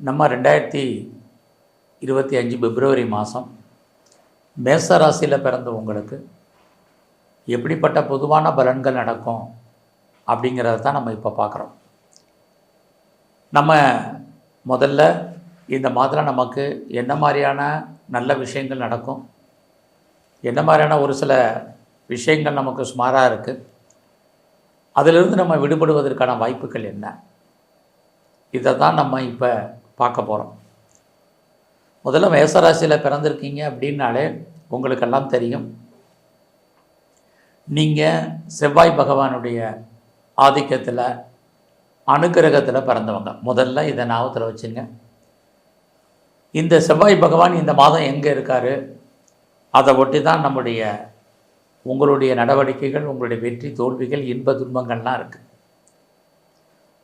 நம்ம 2025 பிப்ரவரி மாதம் மேச ராசியில் பிறந்த உங்களுக்கு எப்படிப்பட்ட பொதுவான பலன்கள் நடக்கும் அப்படிங்கிறத தான் நம்ம இப்போ பார்க்குறோம். நம்ம முதல்ல இந்த மாதத்தில் நமக்கு என்ன மாதிரியான நல்ல விஷயங்கள் நடக்கும், என்ன மாதிரியான ஒரு சில விஷயங்கள் நமக்கு சுமாராக இருக்குது, அதிலிருந்து நம்ம விடுபடுவதற்கான வாய்ப்புகள் என்ன, இதை தான் நம்ம இப்போ பார்க்க போகிறோம். முதல்ல மேசராசியில் பிறந்திருக்கீங்க அப்படின்னாலே உங்களுக்கெல்லாம் தெரியும், நீங்கள் செவ்வாய் பகவானுடைய ஆதிக்கத்தில் அனுக்கிரகத்தில் பிறந்தவங்க. முதல்ல இதை ஞாபகத்தில் வச்சுங்க. இந்த செவ்வாய் பகவான் இந்த மாதம் எங்கே இருக்கார், அதை ஒட்டி தான் உங்களுடைய நடவடிக்கைகள், உங்களுடைய வெற்றி தோல்விகள், இன்ப துன்பங்கள்லாம் இருக்குது.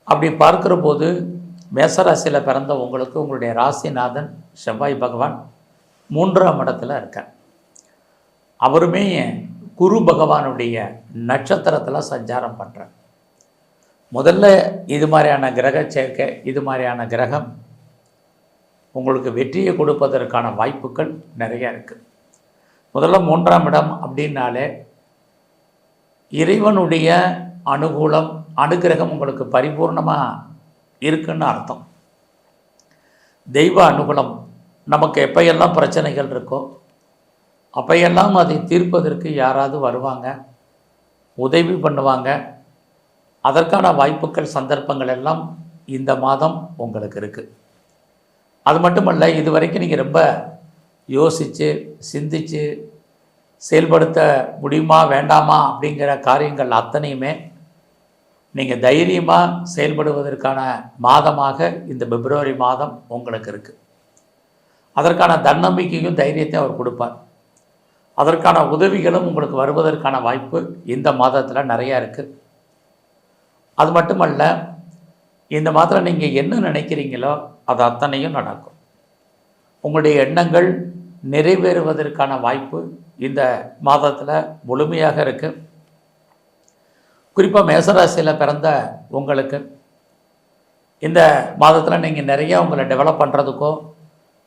அப்படி பார்க்குற போது மேசராசியில் பிறந்த உங்களுக்கு உங்களுடைய ராசிநாதன் செவ்வாய் பகவான் 3ஆம் இடத்துல இருக்கார். அவருமே குரு பகவானுடைய நட்சத்திரத்தில் சஞ்சாரம் பண்ணுறார். முதல்ல இது மாதிரியான கிரக சேர்க்கை, இது மாதிரியான கிரகம் உங்களுக்கு வெற்றியை கொடுப்பதற்கான வாய்ப்புகள் நிறையா இருக்குது. முதல்ல 3ஆம் இடம் அப்படின்னாலே இறைவனுடைய அனுகூலம், அனுகிரகம் உங்களுக்கு பரிபூர்ணமாக இருக்குன்னு அர்த்தம். தெய்வ அனுகூலம் நமக்கு எப்பையெல்லாம் பிரச்சனைகள் இருக்கோ அப்பையெல்லாம் அதை தீர்ப்பதற்கு யாராவது வருவாங்க, உதவி பண்ணுவாங்க. அதற்கான வாய்ப்புகள், சந்தர்ப்பங்கள் எல்லாம் இந்த மாதம் உங்களுக்கு இருக்குது. அது மட்டுமல்ல, இது வரைக்கும் நீங்கள் ரொம்ப யோசித்து சிந்தித்து செயல்படுத்த முடியுமா வேண்டாமா அப்படிங்கிற காரியங்கள் அத்தனையுமே நீங்கள் தைரியமாக செயல்படுவதற்கான மாதமாக இந்த பிப்ரவரி மாதம் உங்களுக்கு இருக்குது. அதற்கான தன்னம்பிக்கையும் தைரியத்தையும் அவர் கொடுப்பார். அதற்கான உதவிகளும் உங்களுக்கு வருவதற்கான வாய்ப்பு இந்த மாதத்தில் நிறையா இருக்குது. அது மட்டுமல்ல, இந்த மாதத்தில் நீங்கள் என்ன நினைக்கிறீங்களோ அது அத்தனையும் நடக்கும். உங்களுடைய எண்ணங்கள் நிறைவேறுவதற்கான வாய்ப்பு இந்த மாதத்தில் முழுமையாக இருக்குது. குறிப்பாக மேசராசியில் பிறந்த உங்களுக்கு இந்த மாதத்தில் நீங்கள் நிறையா உங்களை டெவலப் பண்ணுறதுக்கோ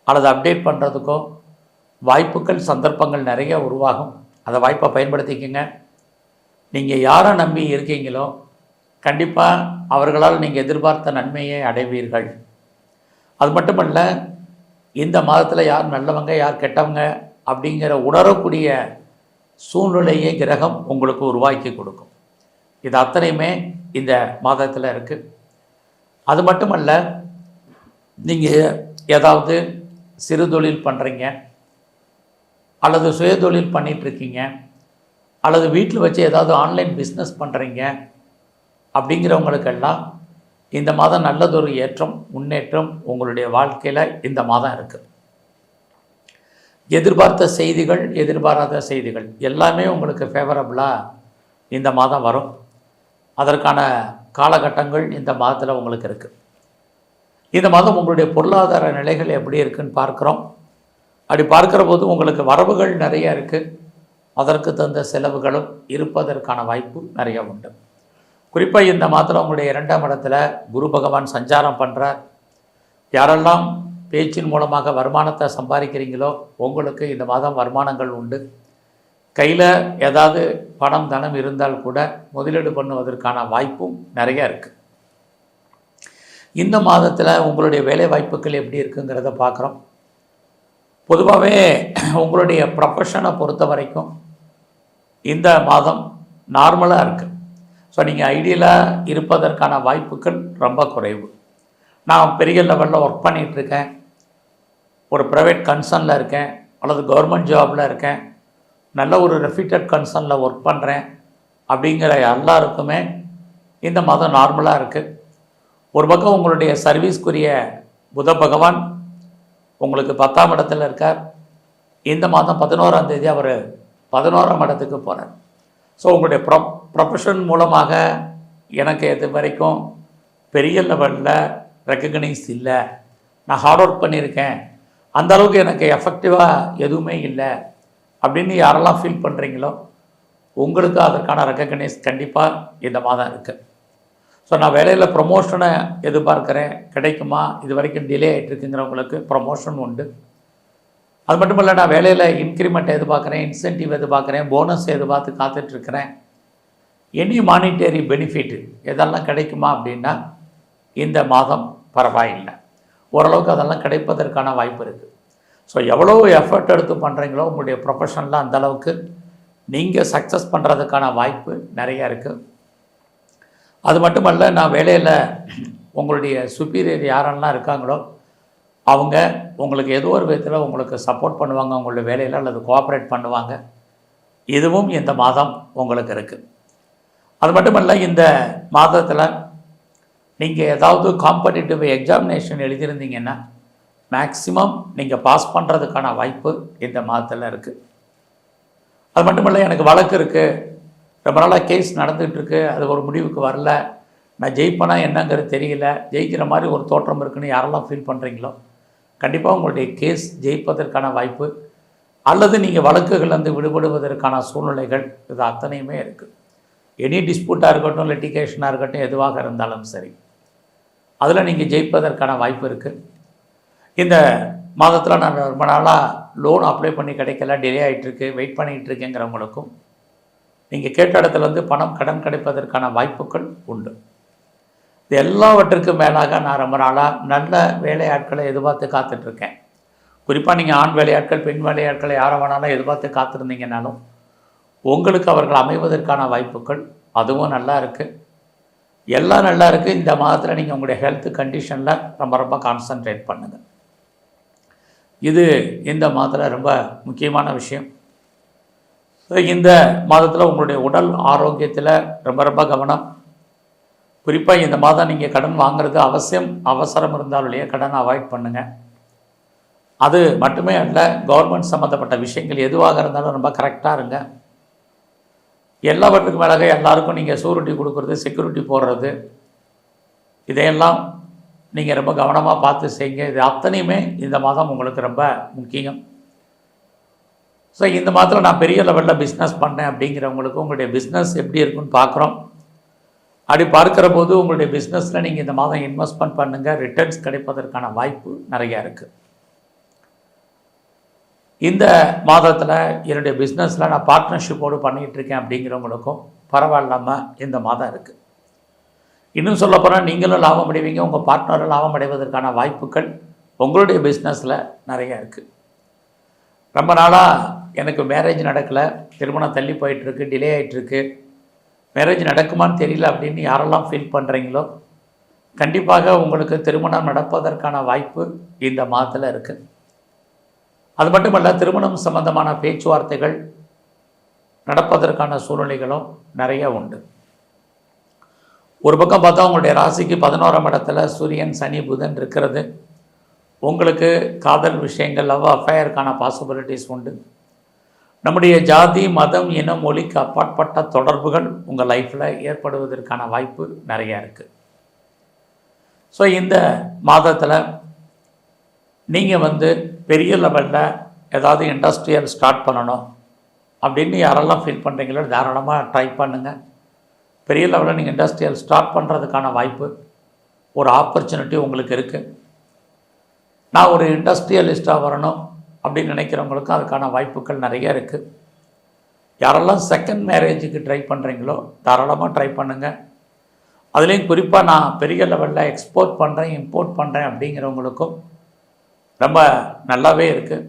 அல்லது அப்டேட் பண்ணுறதுக்கோ வாய்ப்புகள், சந்தர்ப்பங்கள் நிறைய உருவாகும். அந்த வாய்ப்பை பயன்படுத்திக்கங்க. நீங்கள் யாரை நம்பி இருக்கீங்களோ கண்டிப்பாக அவர்களால் நீங்கள் எதிர்பார்த்த நன்மையை அடைவீர்கள். அது மட்டுமல்ல, இந்த மாதத்தில் யார் நல்லவங்க யார் கெட்டவங்க அப்படிங்கிற உணரக்கூடிய சூழ்நிலையை கிரகம் உங்களுக்கு உருவாக்கி கொடுக்கும். இது அத்தனையுமே இந்த மாதத்தில் இருக்குது. அது மட்டுமல்ல, நீங்கள் ஏதாவது சிறு தொழில் பண்ணுறீங்க அல்லது சுயதொழில் பண்ணிகிட்ருக்கீங்க அல்லது வீட்டில் வச்சு ஏதாவது ஆன்லைன் பிஸ்னஸ் பண்ணுறீங்க அப்படிங்கிறவங்களுக்கெல்லாம் இந்த மாதம் நல்லதொரு ஏற்றம், முன்னேற்றம் உங்களுடைய வாழ்க்கையில் இந்த மாதம் இருக்குது. எதிர்பார்த்த செய்திகள், எதிர்பாராத செய்திகள் எல்லாமே உங்களுக்கு ஃபேவரபுளாக இந்த மாதம் வரும். அதற்கான காலகட்டங்கள் இந்த மாதத்தில் உங்களுக்கு இருக்குது. இந்த மாதம் உங்களுடைய பொருளாதார நிலைகள் எப்படி இருக்குதுன்னு பார்க்குறோம். அப்படி பார்க்குற போது உங்களுக்கு வரவுகள் நிறைய இருக்குது, அதற்கு தகுந்த செலவுகளும் இருப்பதற்கான வாய்ப்பு நிறைய உண்டு. குறிப்பாக இந்த மாதத்தில் உங்களுடைய 2ஆம் இடத்துல குரு பகவான் சஞ்சாரம் பண்ணுறார். யாரெல்லாம் பேச்சின் மூலமாக வருமானத்தை சம்பாதிக்கிறீங்களோ உங்களுக்கு இந்த மாதம் வருமானங்கள் உண்டு. கையில் ஏதாவது பணம் தனம் இருந்தால் கூட முதலீடு பண்ணுவதற்கான வாய்ப்பும் நிறையா இருக்குது. இந்த மாதத்தில் உங்களுடைய வேலை வாய்ப்புகள் எப்படி இருக்குங்கிறத பார்க்குறோம். பொதுவாகவே உங்களுடைய ப்ரொஃபஷனை பொறுத்த வரைக்கும் இந்த மாதம் நார்மலாக இருக்குது. ஸோ நீங்கள் ஐடியலாக இருப்பதற்கான வாய்ப்புகள் ரொம்ப குறைவு. நான் பெரிய லெவலில் ஒர்க் பண்ணிகிட்ருக்கேன், ஒரு ப்ரைவேட் கன்சர்னில் இருக்கேன் அல்லது கவர்மெண்ட் ஜாபில் இருக்கேன், நல்ல ஒரு ரெப்யூட்டட் கன்சர்னில் ஒர்க் பண்ணுறேன் அப்படிங்கிற எல்லாருக்குமே இந்த மாதம் நார்மலாக இருக்குது. ஒரு பக்கம் உங்களுடைய சர்வீஸ்க்குரிய புத பகவான் உங்களுக்கு 10ஆம் இடத்துல இருக்கார். இந்த மாதம் 11ஆம் தேதி அவர் 11ஆம் இடத்துக்கு போகிறார். ஸோ உங்களுடைய ப்ரொஃபஷன் மூலமாக எனக்கு இது வரைக்கும் பெரிய லெவலில் ரெக்கக்னைஸ் இல்லை, நான் ஹார்ட் ஒர்க் பண்ணியிருக்கேன், அந்தளவுக்கு எனக்கு எஃபெக்டிவாக எதுவுமே இல்லை அப்படின்னு யாரெல்லாம் ஃபீல் பண்ணுறீங்களோ உங்களுக்கு அதற்கான ரெக்கக்னைஸ் கண்டிப்பாக இந்த மாதம் இருக்குது. ஸோ நான் வேலையில் ப்ரொமோஷனை எதிர்பார்க்குறேன், கிடைக்குமா, இது வரைக்கும் டிலே ஆகிட்டுருக்குங்கிறவங்களுக்கு ப்ரொமோஷன் உண்டு. அது மட்டும் இல்லை, நான் வேலையில் இன்க்ரிமெண்ட் எதிர்பார்க்குறேன், இன்சென்டிவ் எதிர்பார்க்குறேன், போனஸ் எதிர்பார்த்து காத்துட்ருக்கிறேன், எனி மானிட்டரி பெனிஃபிட் இதெல்லாம் கிடைக்குமா அப்படின்னா இந்த மாதம் பரவாயில்லை, ஓரளவுக்கு அதெல்லாம் கிடைப்பதற்கான வாய்ப்பு இருக்குது. ஸோ எவ்வளோ எஃபர்ட் எடுத்து பண்ணுறீங்களோ உங்களுடைய ப்ரொஃபஷனில் அந்தளவுக்கு நீங்கள் சக்ஸஸ் பண்ணுறதுக்கான வாய்ப்பு நிறையா இருக்குது. அது மட்டுமல்ல, நான் வேலையில் உங்களுடைய சுப்பீரியர் யாரெல்லாம் இருக்காங்களோ அவங்க உங்களுக்கு ஏதோ ஒரு விதத்தில் உங்களுக்கு சப்போர்ட் பண்ணுவாங்க, உங்களுடைய வேலையில் அல்லது கோஆப்ரேட் பண்ணுவாங்க. இதுவும் இந்த மாதம் உங்களுக்கு இருக்குது. அது மட்டுமல்ல, இந்த மாதத்தில் நீங்கள் ஏதாவது காம்படிட்டிவ் எக்ஸாமினேஷன் எழுதியிருந்தீங்கன்னா மேக்ஸிமம் நீங்கள் பாஸ் பண்ணுறதுக்கான வாய்ப்பு இந்த மாதத்தில் இருக்குது. அது மட்டுமல்ல, எனக்கு வழக்கு இருக்குது, ரொம்ப நாளாக கேஸ் நடந்துகிட்ருக்கு, அது ஒரு முடிவுக்கு வரல, நான் ஜெயிப்பேனா என்னங்கிறது தெரியல, ஜெயிக்கிற மாதிரி ஒரு தோற்றம் இருக்குன்னு யாரெல்லாம் ஃபீல் பண்ணுறீங்களோ கண்டிப்பாக உங்களுடைய கேஸ் ஜெயிப்பதற்கான வாய்ப்பு அல்லது நீங்கள் வழக்குகள்லேருந்து விடுபடுவதற்கான சூழ்நிலைகள் இது அத்தனையுமே இருக்குது. எனி டிஸ்பியூட்டாக இருக்கட்டும், லிட்டிகேஷனாக இருக்கட்டும், எதுவாக இருந்தாலும் சரி அதில் நீங்கள் ஜெயிப்பதற்கான வாய்ப்பு இருக்குது. இந்த மாதத்தில் நான் ரொம்ப நாளாக லோன் அப்ளை பண்ணி கிடைக்கல, டிலே ஆகிட்டுருக்கு, வெயிட் பண்ணிகிட்டு இருக்கேங்கிறவங்களுக்கும் நீங்கள் கேட்ட இடத்துல வந்து பணம் கடன் கிடைப்பதற்கான வாய்ப்புகள் உண்டு. இது எல்லாவற்றுக்கும் மேலாக நான் ரொம்ப நாளாக நல்ல வேலையாட்களை எதிர்பார்த்து காத்துட்ருக்கேன். குறிப்பாக நீங்கள் ஆண் வேலையாட்கள், பெண் வேலையாட்களை யாரை வேணாலும் எதிர்பார்த்து காத்திருந்தீங்கன்னாலும் உங்களுக்கு அவர்கள் அமைவதற்கான வாய்ப்புகள் அதுவும் நல்லா இருக்குது. எல்லாம் நல்லா இருக்குது. இந்த மாதத்தில் நீங்கள் உங்களுடைய ஹெல்த் கண்டிஷனில் ரொம்ப ரொம்ப கான்சன்ட்ரேட் பண்ணுங்கள். இது இந்த மாதத்தில் ரொம்ப முக்கியமான விஷயம். இந்த மாதத்தில் உங்களுடைய உடல் ஆரோக்கியத்தில் ரொம்ப ரொம்ப கவனம். குறிப்பாக இந்த மாதம் நீங்கள் கடன் வாங்குறது அவசரம் இருந்தாலும் இல்லையா, கடனை அவாய்ட் பண்ணுங்கள். அது மட்டுமே அல்ல, கவர்மெண்ட் சம்மந்தப்பட்ட விஷயங்கள் எதுவாக இருந்தாலும் ரொம்ப கரெக்டாக இருங்க. எல்லாவற்றுக்கும் மேலாக எல்லாருக்கும் நீங்கள் சூரிட்டி கொடுக்குறது, செக்யூரிட்டி போடுறது, இதையெல்லாம் நீங்கள் ரொம்ப கவனமாக பார்த்து செய்யுங்க. இது அத்தனையுமே இந்த மாதம் உங்களுக்கு ரொம்ப முக்கியம். ஸோ இந்த மாதத்தில் நான் பெரிய லெவலில் பிஸ்னஸ் பண்ணேன் அப்படிங்கிறவங்களுக்கு உங்களுடைய பிஸ்னஸ் எப்படி இருக்குன்னு பார்க்குறோம். அப்படி பார்க்குற போது உங்களுடைய பிஸ்னஸில் நீங்கள் இந்த மாதம் இன்வெஸ்ட்மெண்ட் பண்ணுங்கள், ரிட்டர்ன்ஸ் கிடைப்பதற்கான வாய்ப்பு நிறையா இருக்குது. இந்த மாதத்தில் என்னுடைய பிஸ்னஸில் நான் பார்ட்னர்ஷிப்போடு பண்ணிகிட்ருக்கேன் அப்படிங்கிறவங்களுக்கும் பரவாயில்லாமல் இந்த மாதம் இருக்குது. இன்னும் சொல்ல போனால் நீங்களும் லாபம் அடைவீங்க, உங்கள் பார்ட்னரும் லாபம் அடைவதற்கான வாய்ப்புகள் உங்களுடைய பிஸ்னஸில் நிறையா இருக்குது. ரொம்ப நாளாக எனக்கு மேரேஜ் நடக்கலை, திருமணம் தள்ளி போயிட்டுருக்கு, டிலே ஆகிட்டுருக்கு, மேரேஜ் நடக்குமான்னு தெரியல அப்படின்னு யாரெல்லாம் ஃபீல் பண்ணுறீங்களோ கண்டிப்பாக உங்களுக்கு திருமணம் நடப்பதற்கான வாய்ப்பு இந்த மாதத்தில் இருக்குது. அது மட்டுமல்ல, திருமணம் சம்பந்தமான பேச்சுவார்த்தைகள் நடப்பதற்கான சூழ்நிலைகளும் நிறைய உண்டு. ஒரு பக்கம் பார்த்தா உங்களுடைய ராசிக்கு 11ஆம் இடத்துல சூரியன், சனி, புதன் இருக்கிறது. உங்களுக்கு காதல் விஷயங்கள், லவ் அஃபேருக்கான பாசிபிலிட்டிஸ் உண்டு. நம்முடைய ஜாதி, மதம், இனம், மொழிக்கு அப்பாற்பட்ட தொடர்புகள் உங்கள் லைஃப்பில் ஏற்படுவதற்கான வாய்ப்பு நிறையா இருக்குது. ஸோ இந்த மாதத்தில் நீங்கள் பெரிய லெவலில் ஏதாவது இண்டஸ்ட்ரியல் ஸ்டார்ட் பண்ணணும் அப்படின்னு யாரெல்லாம் ஃபீல் பண்ணுறீங்களோ தாராளமாக ட்ரை பண்ணுங்கள். பெரிய லெவலில் நீங்கள் இண்டஸ்ட்ரியல் ஸ்டார்ட் பண்ணுறதுக்கான வாய்ப்பு, ஒரு ஆப்பர்ச்சுனிட்டி உங்களுக்கு இருக்குது. நான் ஒரு இண்டஸ்ட்ரியலிஸ்ட்டாக வரணும் அப்படின்னு நினைக்கிறவங்களுக்கும் அதுக்கான வாய்ப்புகள் நிறைய இருக்குது. யாரெல்லாம் செகண்ட் மேரேஜுக்கு ட்ரை பண்ணுறீங்களோ தாராளமாக ட்ரை பண்ணுங்கள். அதுலேயும் குறிப்பாக நான் பெரிய லெவலில் எக்ஸ்போர்ட் பண்ணுறேன், இம்போர்ட் பண்ணுறேன் அப்படிங்கிறவங்களுக்கும் ரொம்ப நல்லாவே இருக்குது.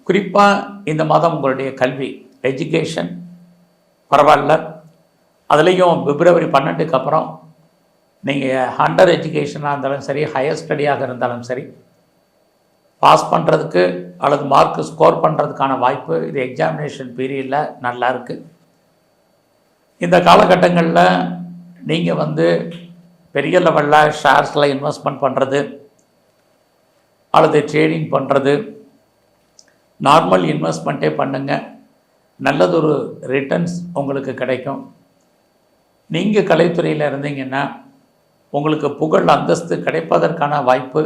குறிப்பாக இந்த மாதம் உங்களுடைய கல்வி, எஜுகேஷன் பரவாயில்ல. அதுலேயும் பிப்ரவரி 12க்கு அப்புறம் நீங்கள் ஹண்டர் எஜுகேஷனாக இருந்தாலும் சரி, ஹையர் ஸ்டடியாக இருந்தாலும் சரி, பாஸ் பண்ணுறதுக்கு அல்லது மார்க் ஸ்கோர் பண்ணுறதுக்கான வாய்ப்பு இது எக்ஸாமினேஷன் பீரியடில் நல்லா இருக்குது. இந்த காலகட்டங்களில் நீங்கள் பெரிய லெவலில் ஷேர்ஸில் இன்வெஸ்ட்மெண்ட் பண்ணுறது அல்லது ட்ரேடிங் பண்ணுறது, நார்மல் இன்வெஸ்ட்மெண்ட்டே பண்ணுங்கள். நல்லதொரு ரிட்டர்ன்ஸ் உங்களுக்கு கிடைக்கும். நீங்கள் கலைத்துறையில் இருந்தீங்கன்னா உங்களுக்கு புகழ், அந்தஸ்து கிடைப்பதற்கான வாய்ப்பு,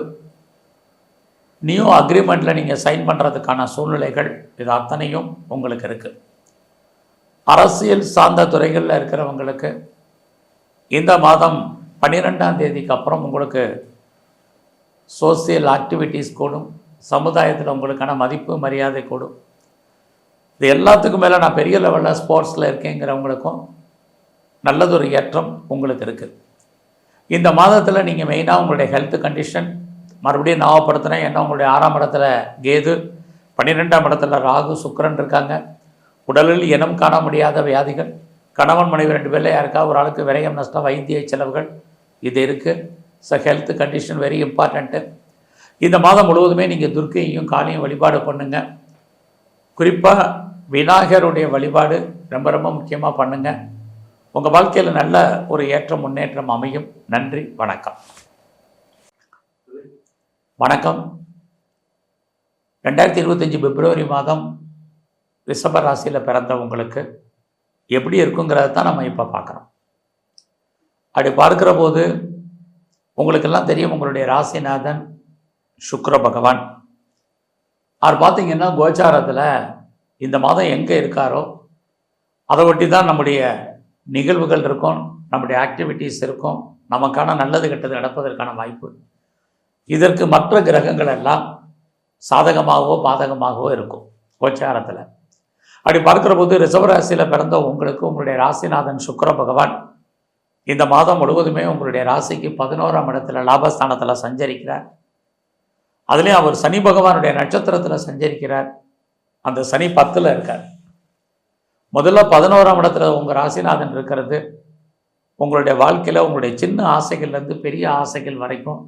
நியூ அக்ரிமெண்ட்டில் நீங்கள் சைன் பண்ணுறதுக்கான சூழ்நிலைகள் இது அத்தனையும் உங்களுக்கு இருக்குது. அரசியல் சார்ந்த துறைகளில் இருக்கிறவங்களுக்கு இந்த மாதம் 12ஆம் தேதிக்கு அப்புறம் உங்களுக்கு சோசியல் ஆக்டிவிட்டீஸ் கூடும், சமுதாயத்தில் உங்களுக்கான மதிப்பு மரியாதை கூடும். இது எல்லாத்துக்கும் மேலே நான் பெரிய லெவலில் ஸ்போர்ட்ஸில் இருக்கேங்கிறவங்களுக்கும் நல்லதொரு ஏற்றம் உங்களுக்கு இருக்குது. இந்த மாதத்தில் நீங்கள் மெயினாக உங்களுடைய ஹெல்த் கண்டிஷன் மறுபடியும் ஞாபகப்படுத்துகிறேன். ஏன்னா உங்களுடைய 6ஆம் இடத்துல கேது, 12ஆம் இடத்துல ராகு, சுக்கிரன் இருக்காங்க. உடலில் இனம் காண முடியாத வியாதிகள், கணவன் மனைவி 2 பேரில் யாருக்கா ஒரு ஆளுக்கு விரயம், நஷ்டம், வைத்திய செலவுகள் இது இருக்குது. So health condition very important. இந்த மாதம் முழுவதுமே நீங்கள் துர்க்கையையும் காளியும் வழிபாடு பண்ணுங்கள். குறிப்பாக விநாயகருடைய வழிபாடு ரொம்ப ரொம்ப முக்கியமாக பண்ணுங்கள். உங்கள் வாழ்க்கையில் நல்ல ஒரு ஏற்றம் முன்னேற்றம் அமையும். நன்றி, வணக்கம். வணக்கம். 2025 பிப்ரவரி மாதம் ரிஷப ராசியில் பிறந்தவங்களுக்கு எப்படி இருக்குங்கிறத தான் நம்ம இப்போ பார்க்குறோம். அப்படி பார்க்குற போது உங்களுக்கெல்லாம் தெரியும், உங்களுடைய ராசிநாதன் சுக்கிர பகவான். அவர் பார்த்திங்கன்னா கோச்சாரத்தில் இந்த மாதம் எங்கே இருக்காரோ அதை ஒட்டி தான் நம்முடைய நிகழ்வுகள் இருக்கும், நம்முடைய ஆக்டிவிட்டீஸ் இருக்கும், நமக்கான நல்லது கெட்டது நடப்பதற்கான வாய்ப்பு. இதற்கு மற்ற கிரகங்கள் எல்லாம் சாதகமாகவோ பாதகமாகவோ இருக்கும் கோச்சாரத்தில். அப்படி பார்க்குற போது ரிஷபராசியில் பிறந்த உங்களுக்கு உங்களுடைய ராசிநாதன் சுக்கிர பகவான் இந்த மாதம் முழுவதுமே உங்களுடைய ராசிக்கு 11ஆம் இடத்துல லாபஸ்தானத்தில் சஞ்சரிக்கிறார். அதுலேயும் அவர் சனி பகவானுடைய நட்சத்திரத்தில் சஞ்சரிக்கிறார். அந்த சனி 10ல் இருக்கார். முதல்ல 11ஆம் இடத்துல உங்கள் ராசிநாதன் இருக்கிறது உங்களுடைய வாழ்க்கையில் உங்களுடைய சின்ன ஆசைகள்லேருந்து பெரிய ஆசைகள் வரைக்கும்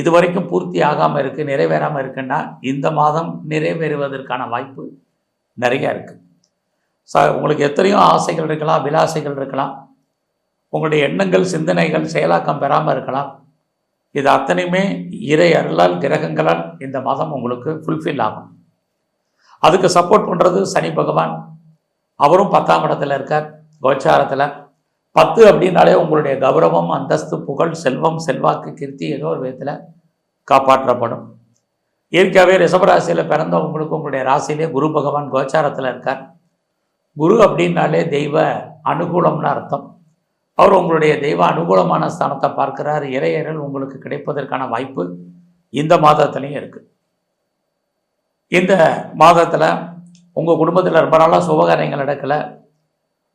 இது வரைக்கும் பூர்த்தி ஆகாமல் இருக்குது, நிறைவேறாமல் இருக்குன்னா இந்த மாதம் நிறைவேறுவதற்கான வாய்ப்பு நிறையா இருக்குது. உங்களுக்கு எத்தனையோ ஆசைகள் இருக்கலாம், அபிலாசைகள் இருக்கலாம், உங்களுடைய எண்ணங்கள் சிந்தனைகள் செயலாக்கம் பெறாமல் இருக்கலாம். இது அத்தனையுமே இறை அருளால் கிரகங்களால் இந்த மாதம் உங்களுக்கு ஃபுல்ஃபில் ஆகும். அதுக்கு சப்போர்ட் பண்ணுறது சனி பகவான். அவரும் 10ஆம் இடத்துல இருக்கார் கோச்சாரத்தில். 10 அப்படின்னாலே உங்களுடைய கௌரவம், அந்தஸ்து, புகழ், செல்வம், செல்வாக்கு, கீர்த்தி ஏதோ ஒரு விதத்தில் காப்பாற்றப்படும். இயற்கையாகவே ரிஷபராசியில் பிறந்த உங்களுக்கு உங்களுடைய ராசியிலே குரு பகவான் கோச்சாரத்தில் இருக்கார். குரு அப்படின்னாலே தெய்வ அனுகூலம்னு அர்த்தம். அவர் உங்களுடைய தெய்வ அனுகூலமான ஸ்தானத்தை பார்க்கிறார். இறையறல் உங்களுக்கு கிடைப்பதற்கான வாய்ப்பு இந்த மாதத்துலேயும் இருக்குது. இந்த மாதத்தில் உங்கள் குடும்பத்தில் ரொம்ப நாளாக சுபகாரியங்கள் நடக்கலை,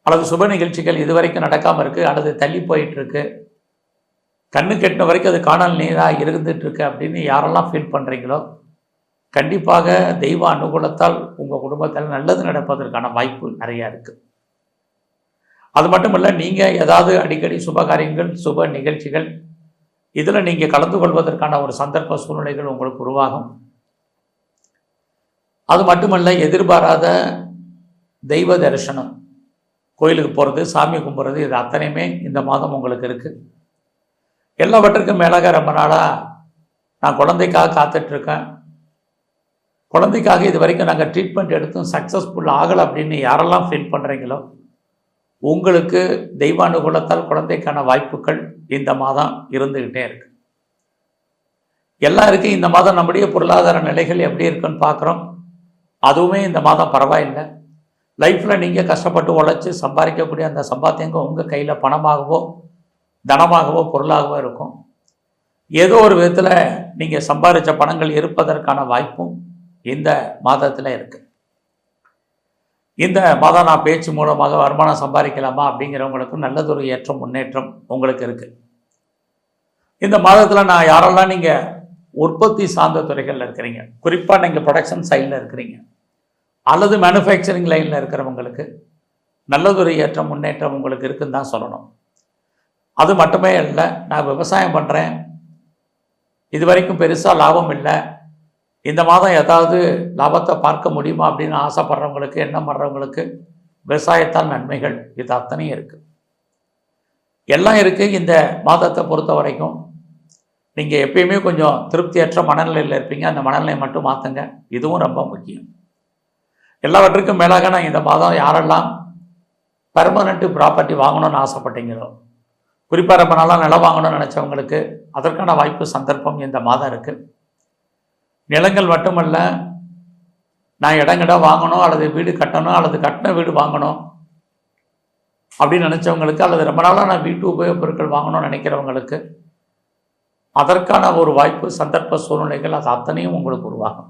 அல்லது சுப நிகழ்ச்சிகள் இது வரைக்கும் நடக்காமல் இருக்குது, அல்லது தள்ளி போயிட்டுருக்கு, கண்ணு கெட்டின வரைக்கும் அது காணல் நீராக இருந்துகிட்ருக்கு அப்படின்னு யாரெல்லாம் ஃபீல் பண்ணுறீங்களோ கண்டிப்பாக தெய்வ அனுகூலத்தால் உங்கள் குடும்பத்தில் நல்லது நடப்பதற்கான வாய்ப்பு நிறையா இருக்குது. அது மட்டும் இல்லை, நீங்கள் ஏதாவது அடிக்கடி சுபகாரியங்கள் சுப நிகழ்ச்சிகள் இதில் நீங்கள் கலந்து கொள்வதற்கான ஒரு சந்தர்ப்ப சூழ்நிலைகள் உங்களுக்கு உருவாகும். அது மட்டுமல்ல, எதிர்பாராத தெய்வ தரிசனம், கோயிலுக்கு போகிறது, சாமி கும்பிட்றது, இது அத்தனையுமே இந்த மாதம் உங்களுக்கு இருக்குது. எல்லாவற்றுக்கும் மேலாக ரொம்ப நாளாக நான் குழந்தைக்காக காத்துட்ருக்கேன், குழந்தைக்காக இது வரைக்கும் நாங்கள் ட்ரீட்மெண்ட் எடுத்தும் சக்ஸஸ்ஃபுல் ஆகலை அப்படின்னு யாரெல்லாம் ஃபீல் பண்ணுறீங்களோ உங்களுக்கு தெய்வானுகூலத்தால் குழந்தைக்கான வாய்ப்புகள் இந்த மாதம் இருந்துக்கிட்டே இருக்குது. எல்லாருக்கும் இந்த மாதம் நம்முடைய பொருளாதார நிலைகள் எப்படி இருக்குன்னு பார்க்குறோம். அதுவுமே இந்த மாதம் பரவாயில்லை. லைஃப்பில் நீங்கள் கஷ்டப்பட்டு உழைச்சி சம்பாதிக்கக்கூடிய அந்த சம்பாத்தியங்க உங்கள் கையில் பணமாகவோ தனமாகவோ பொருளாகவோ இருக்கும். ஏதோ ஒரு விதத்தில் நீங்கள் சம்பாதிச்ச பணங்கள் இருப்பதற்கான வாய்ப்பும் இந்த மாதத்தில் இருக்குது. இந்த மாதம் நான் பேச்சு மூலமாக வருமானம் சம்பாதிக்கலாமா அப்படிங்கிறவங்களுக்கும் நல்லதொரு ஏற்றம் முன்னேற்றம் உங்களுக்கு இருக்குது. இந்த மாதத்தில் நான் யாரெல்லாம் நீங்கள் உற்பத்தி சார்ந்த துறைகளில் இருக்கிறீங்க, குறிப்பாக நீங்கள் ப்ரொடக்ஷன் சைடில் இருக்கிறீங்க அல்லது மேனுஃபேக்சரிங் லைனில் இருக்கிறவங்களுக்கு நல்லதொரு ஏற்றம் முன்னேற்றம் உங்களுக்கு இருக்குன்னு தான் சொல்லணும். அது மட்டுமே இல்லை, நான் விவசாயம் பண்ணுறேன், இது வரைக்கும் பெருசாக லாபம் இல்லை, இந்த மாதம் ஏதாவது லாபத்தை பார்க்க முடியுமா அப்படின்னு ஆசைப்படுறவங்களுக்கு, எண்ணம் பண்ணுறவங்களுக்கு விவசாயத்தால் நன்மைகள் இது அத்தனையும் இருக்குது, எல்லாம் இருக்குது. இந்த மாதத்தை பொறுத்த வரைக்கும் நீங்கள் எப்பயுமே கொஞ்சம் திருப்தியற்ற மனநிலையில் இருப்பீங்க. அந்த மனநிலையை மட்டும் மாற்றுங்க, இதுவும் ரொம்ப முக்கியம். எல்லாவற்றுக்கும் மேலாக நான் இந்த மாதம் யாரெல்லாம் பெர்மனண்ட்டு ப்ராப்பர்ட்டி வாங்கணும்னு ஆசைப்பட்டீங்களோ, குறிப்பாக ரொம்ப நாளாக நிலம் வாங்கணும்னு நினச்சவங்களுக்கு அதற்கான வாய்ப்பு சந்தர்ப்பம் இந்த மாதம் இருக்குது. நிலங்கள் மட்டுமல்ல, நான் இடங்கிடம் வாங்கணும் அல்லது வீடு கட்டணும் அல்லது கட்டின வீடு வாங்கணும், அப்படின்னு நினச்சவங்களுக்கு, அல்லது ரொம்ப நாளாக நான் வீட்டு உபயோகப் பொருட்கள் வாங்கணும்னு நினைக்கிறவங்களுக்கு அதற்கான ஒரு வாய்ப்பு, சந்தர்ப்ப சூழ்நிலைகள் அது அத்தனையும் உங்களுக்கு உருவாகும்.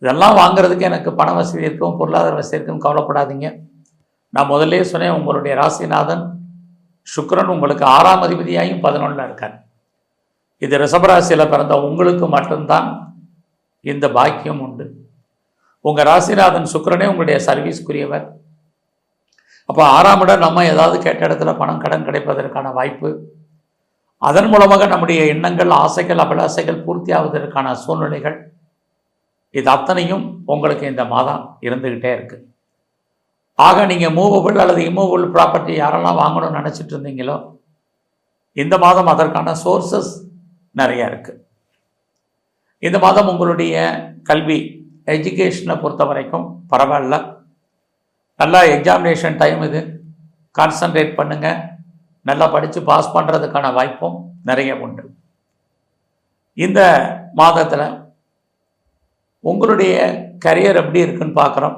இதெல்லாம் வாங்குறதுக்கு எனக்கு பண வசதி இருக்கும், பொருளாதார வசதி இருக்கும், கவலைப்படாதீங்க. நான் முதல்லே சொன்னேன், உங்களுடைய ராசிநாதன் சுக்கிரன் உங்களுக்கு 6ஆம் அதிபதியாயும் 11ல் இருக்கார். இது ரிஷபராசியில் பிறந்த உங்களுக்கு மட்டும்தான் இந்த பாக்கியம் உண்டு. உங்கள் ராசிநாதன் சுக்கிரனே உங்களுடைய சர்வீஸ்க்குரியவர். அப்போ 6ஆம் இடம் நம்ம ஏதாவது கேட்ட இடத்துல பணம் கடன் கிடைப்பதற்கான வாய்ப்பு, அதன் மூலமாக நம்முடைய எண்ணங்கள், ஆசைகள், அபிலாசைகள் பூர்த்தி ஆவதற்கான சூழ்நிலைகள், இது அத்தனையும் உங்களுக்கு இந்த மாதம் இருந்துக்கிட்டே இருக்கு. ஆக நீங்கள் மூவபிள் அல்லது இம்மூவபிள் ப்ராப்பர்ட்டி யாரெல்லாம் வாங்கணும்னு நினச்சிட்டு இருந்தீங்களோ, இந்த மாதம் அதற்கான சோர்சஸ் நிறையா இருக்குது. இந்த மாதம் உங்களுடைய கல்வி, எஜுகேஷனை பொறுத்த வரைக்கும் பரவாயில்ல. நல்லா எக்ஸாமினேஷன் டைம் இது, கான்சன்ட்ரேட் பண்ணுங்கள். நல்லா படித்து பாஸ் பண்ணுறதுக்கான வாய்ப்பும் நிறைய உண்டு. இந்த மாதத்தில் உங்களுடைய கரியர் எப்படி இருக்குன்னு பார்க்குறோம்.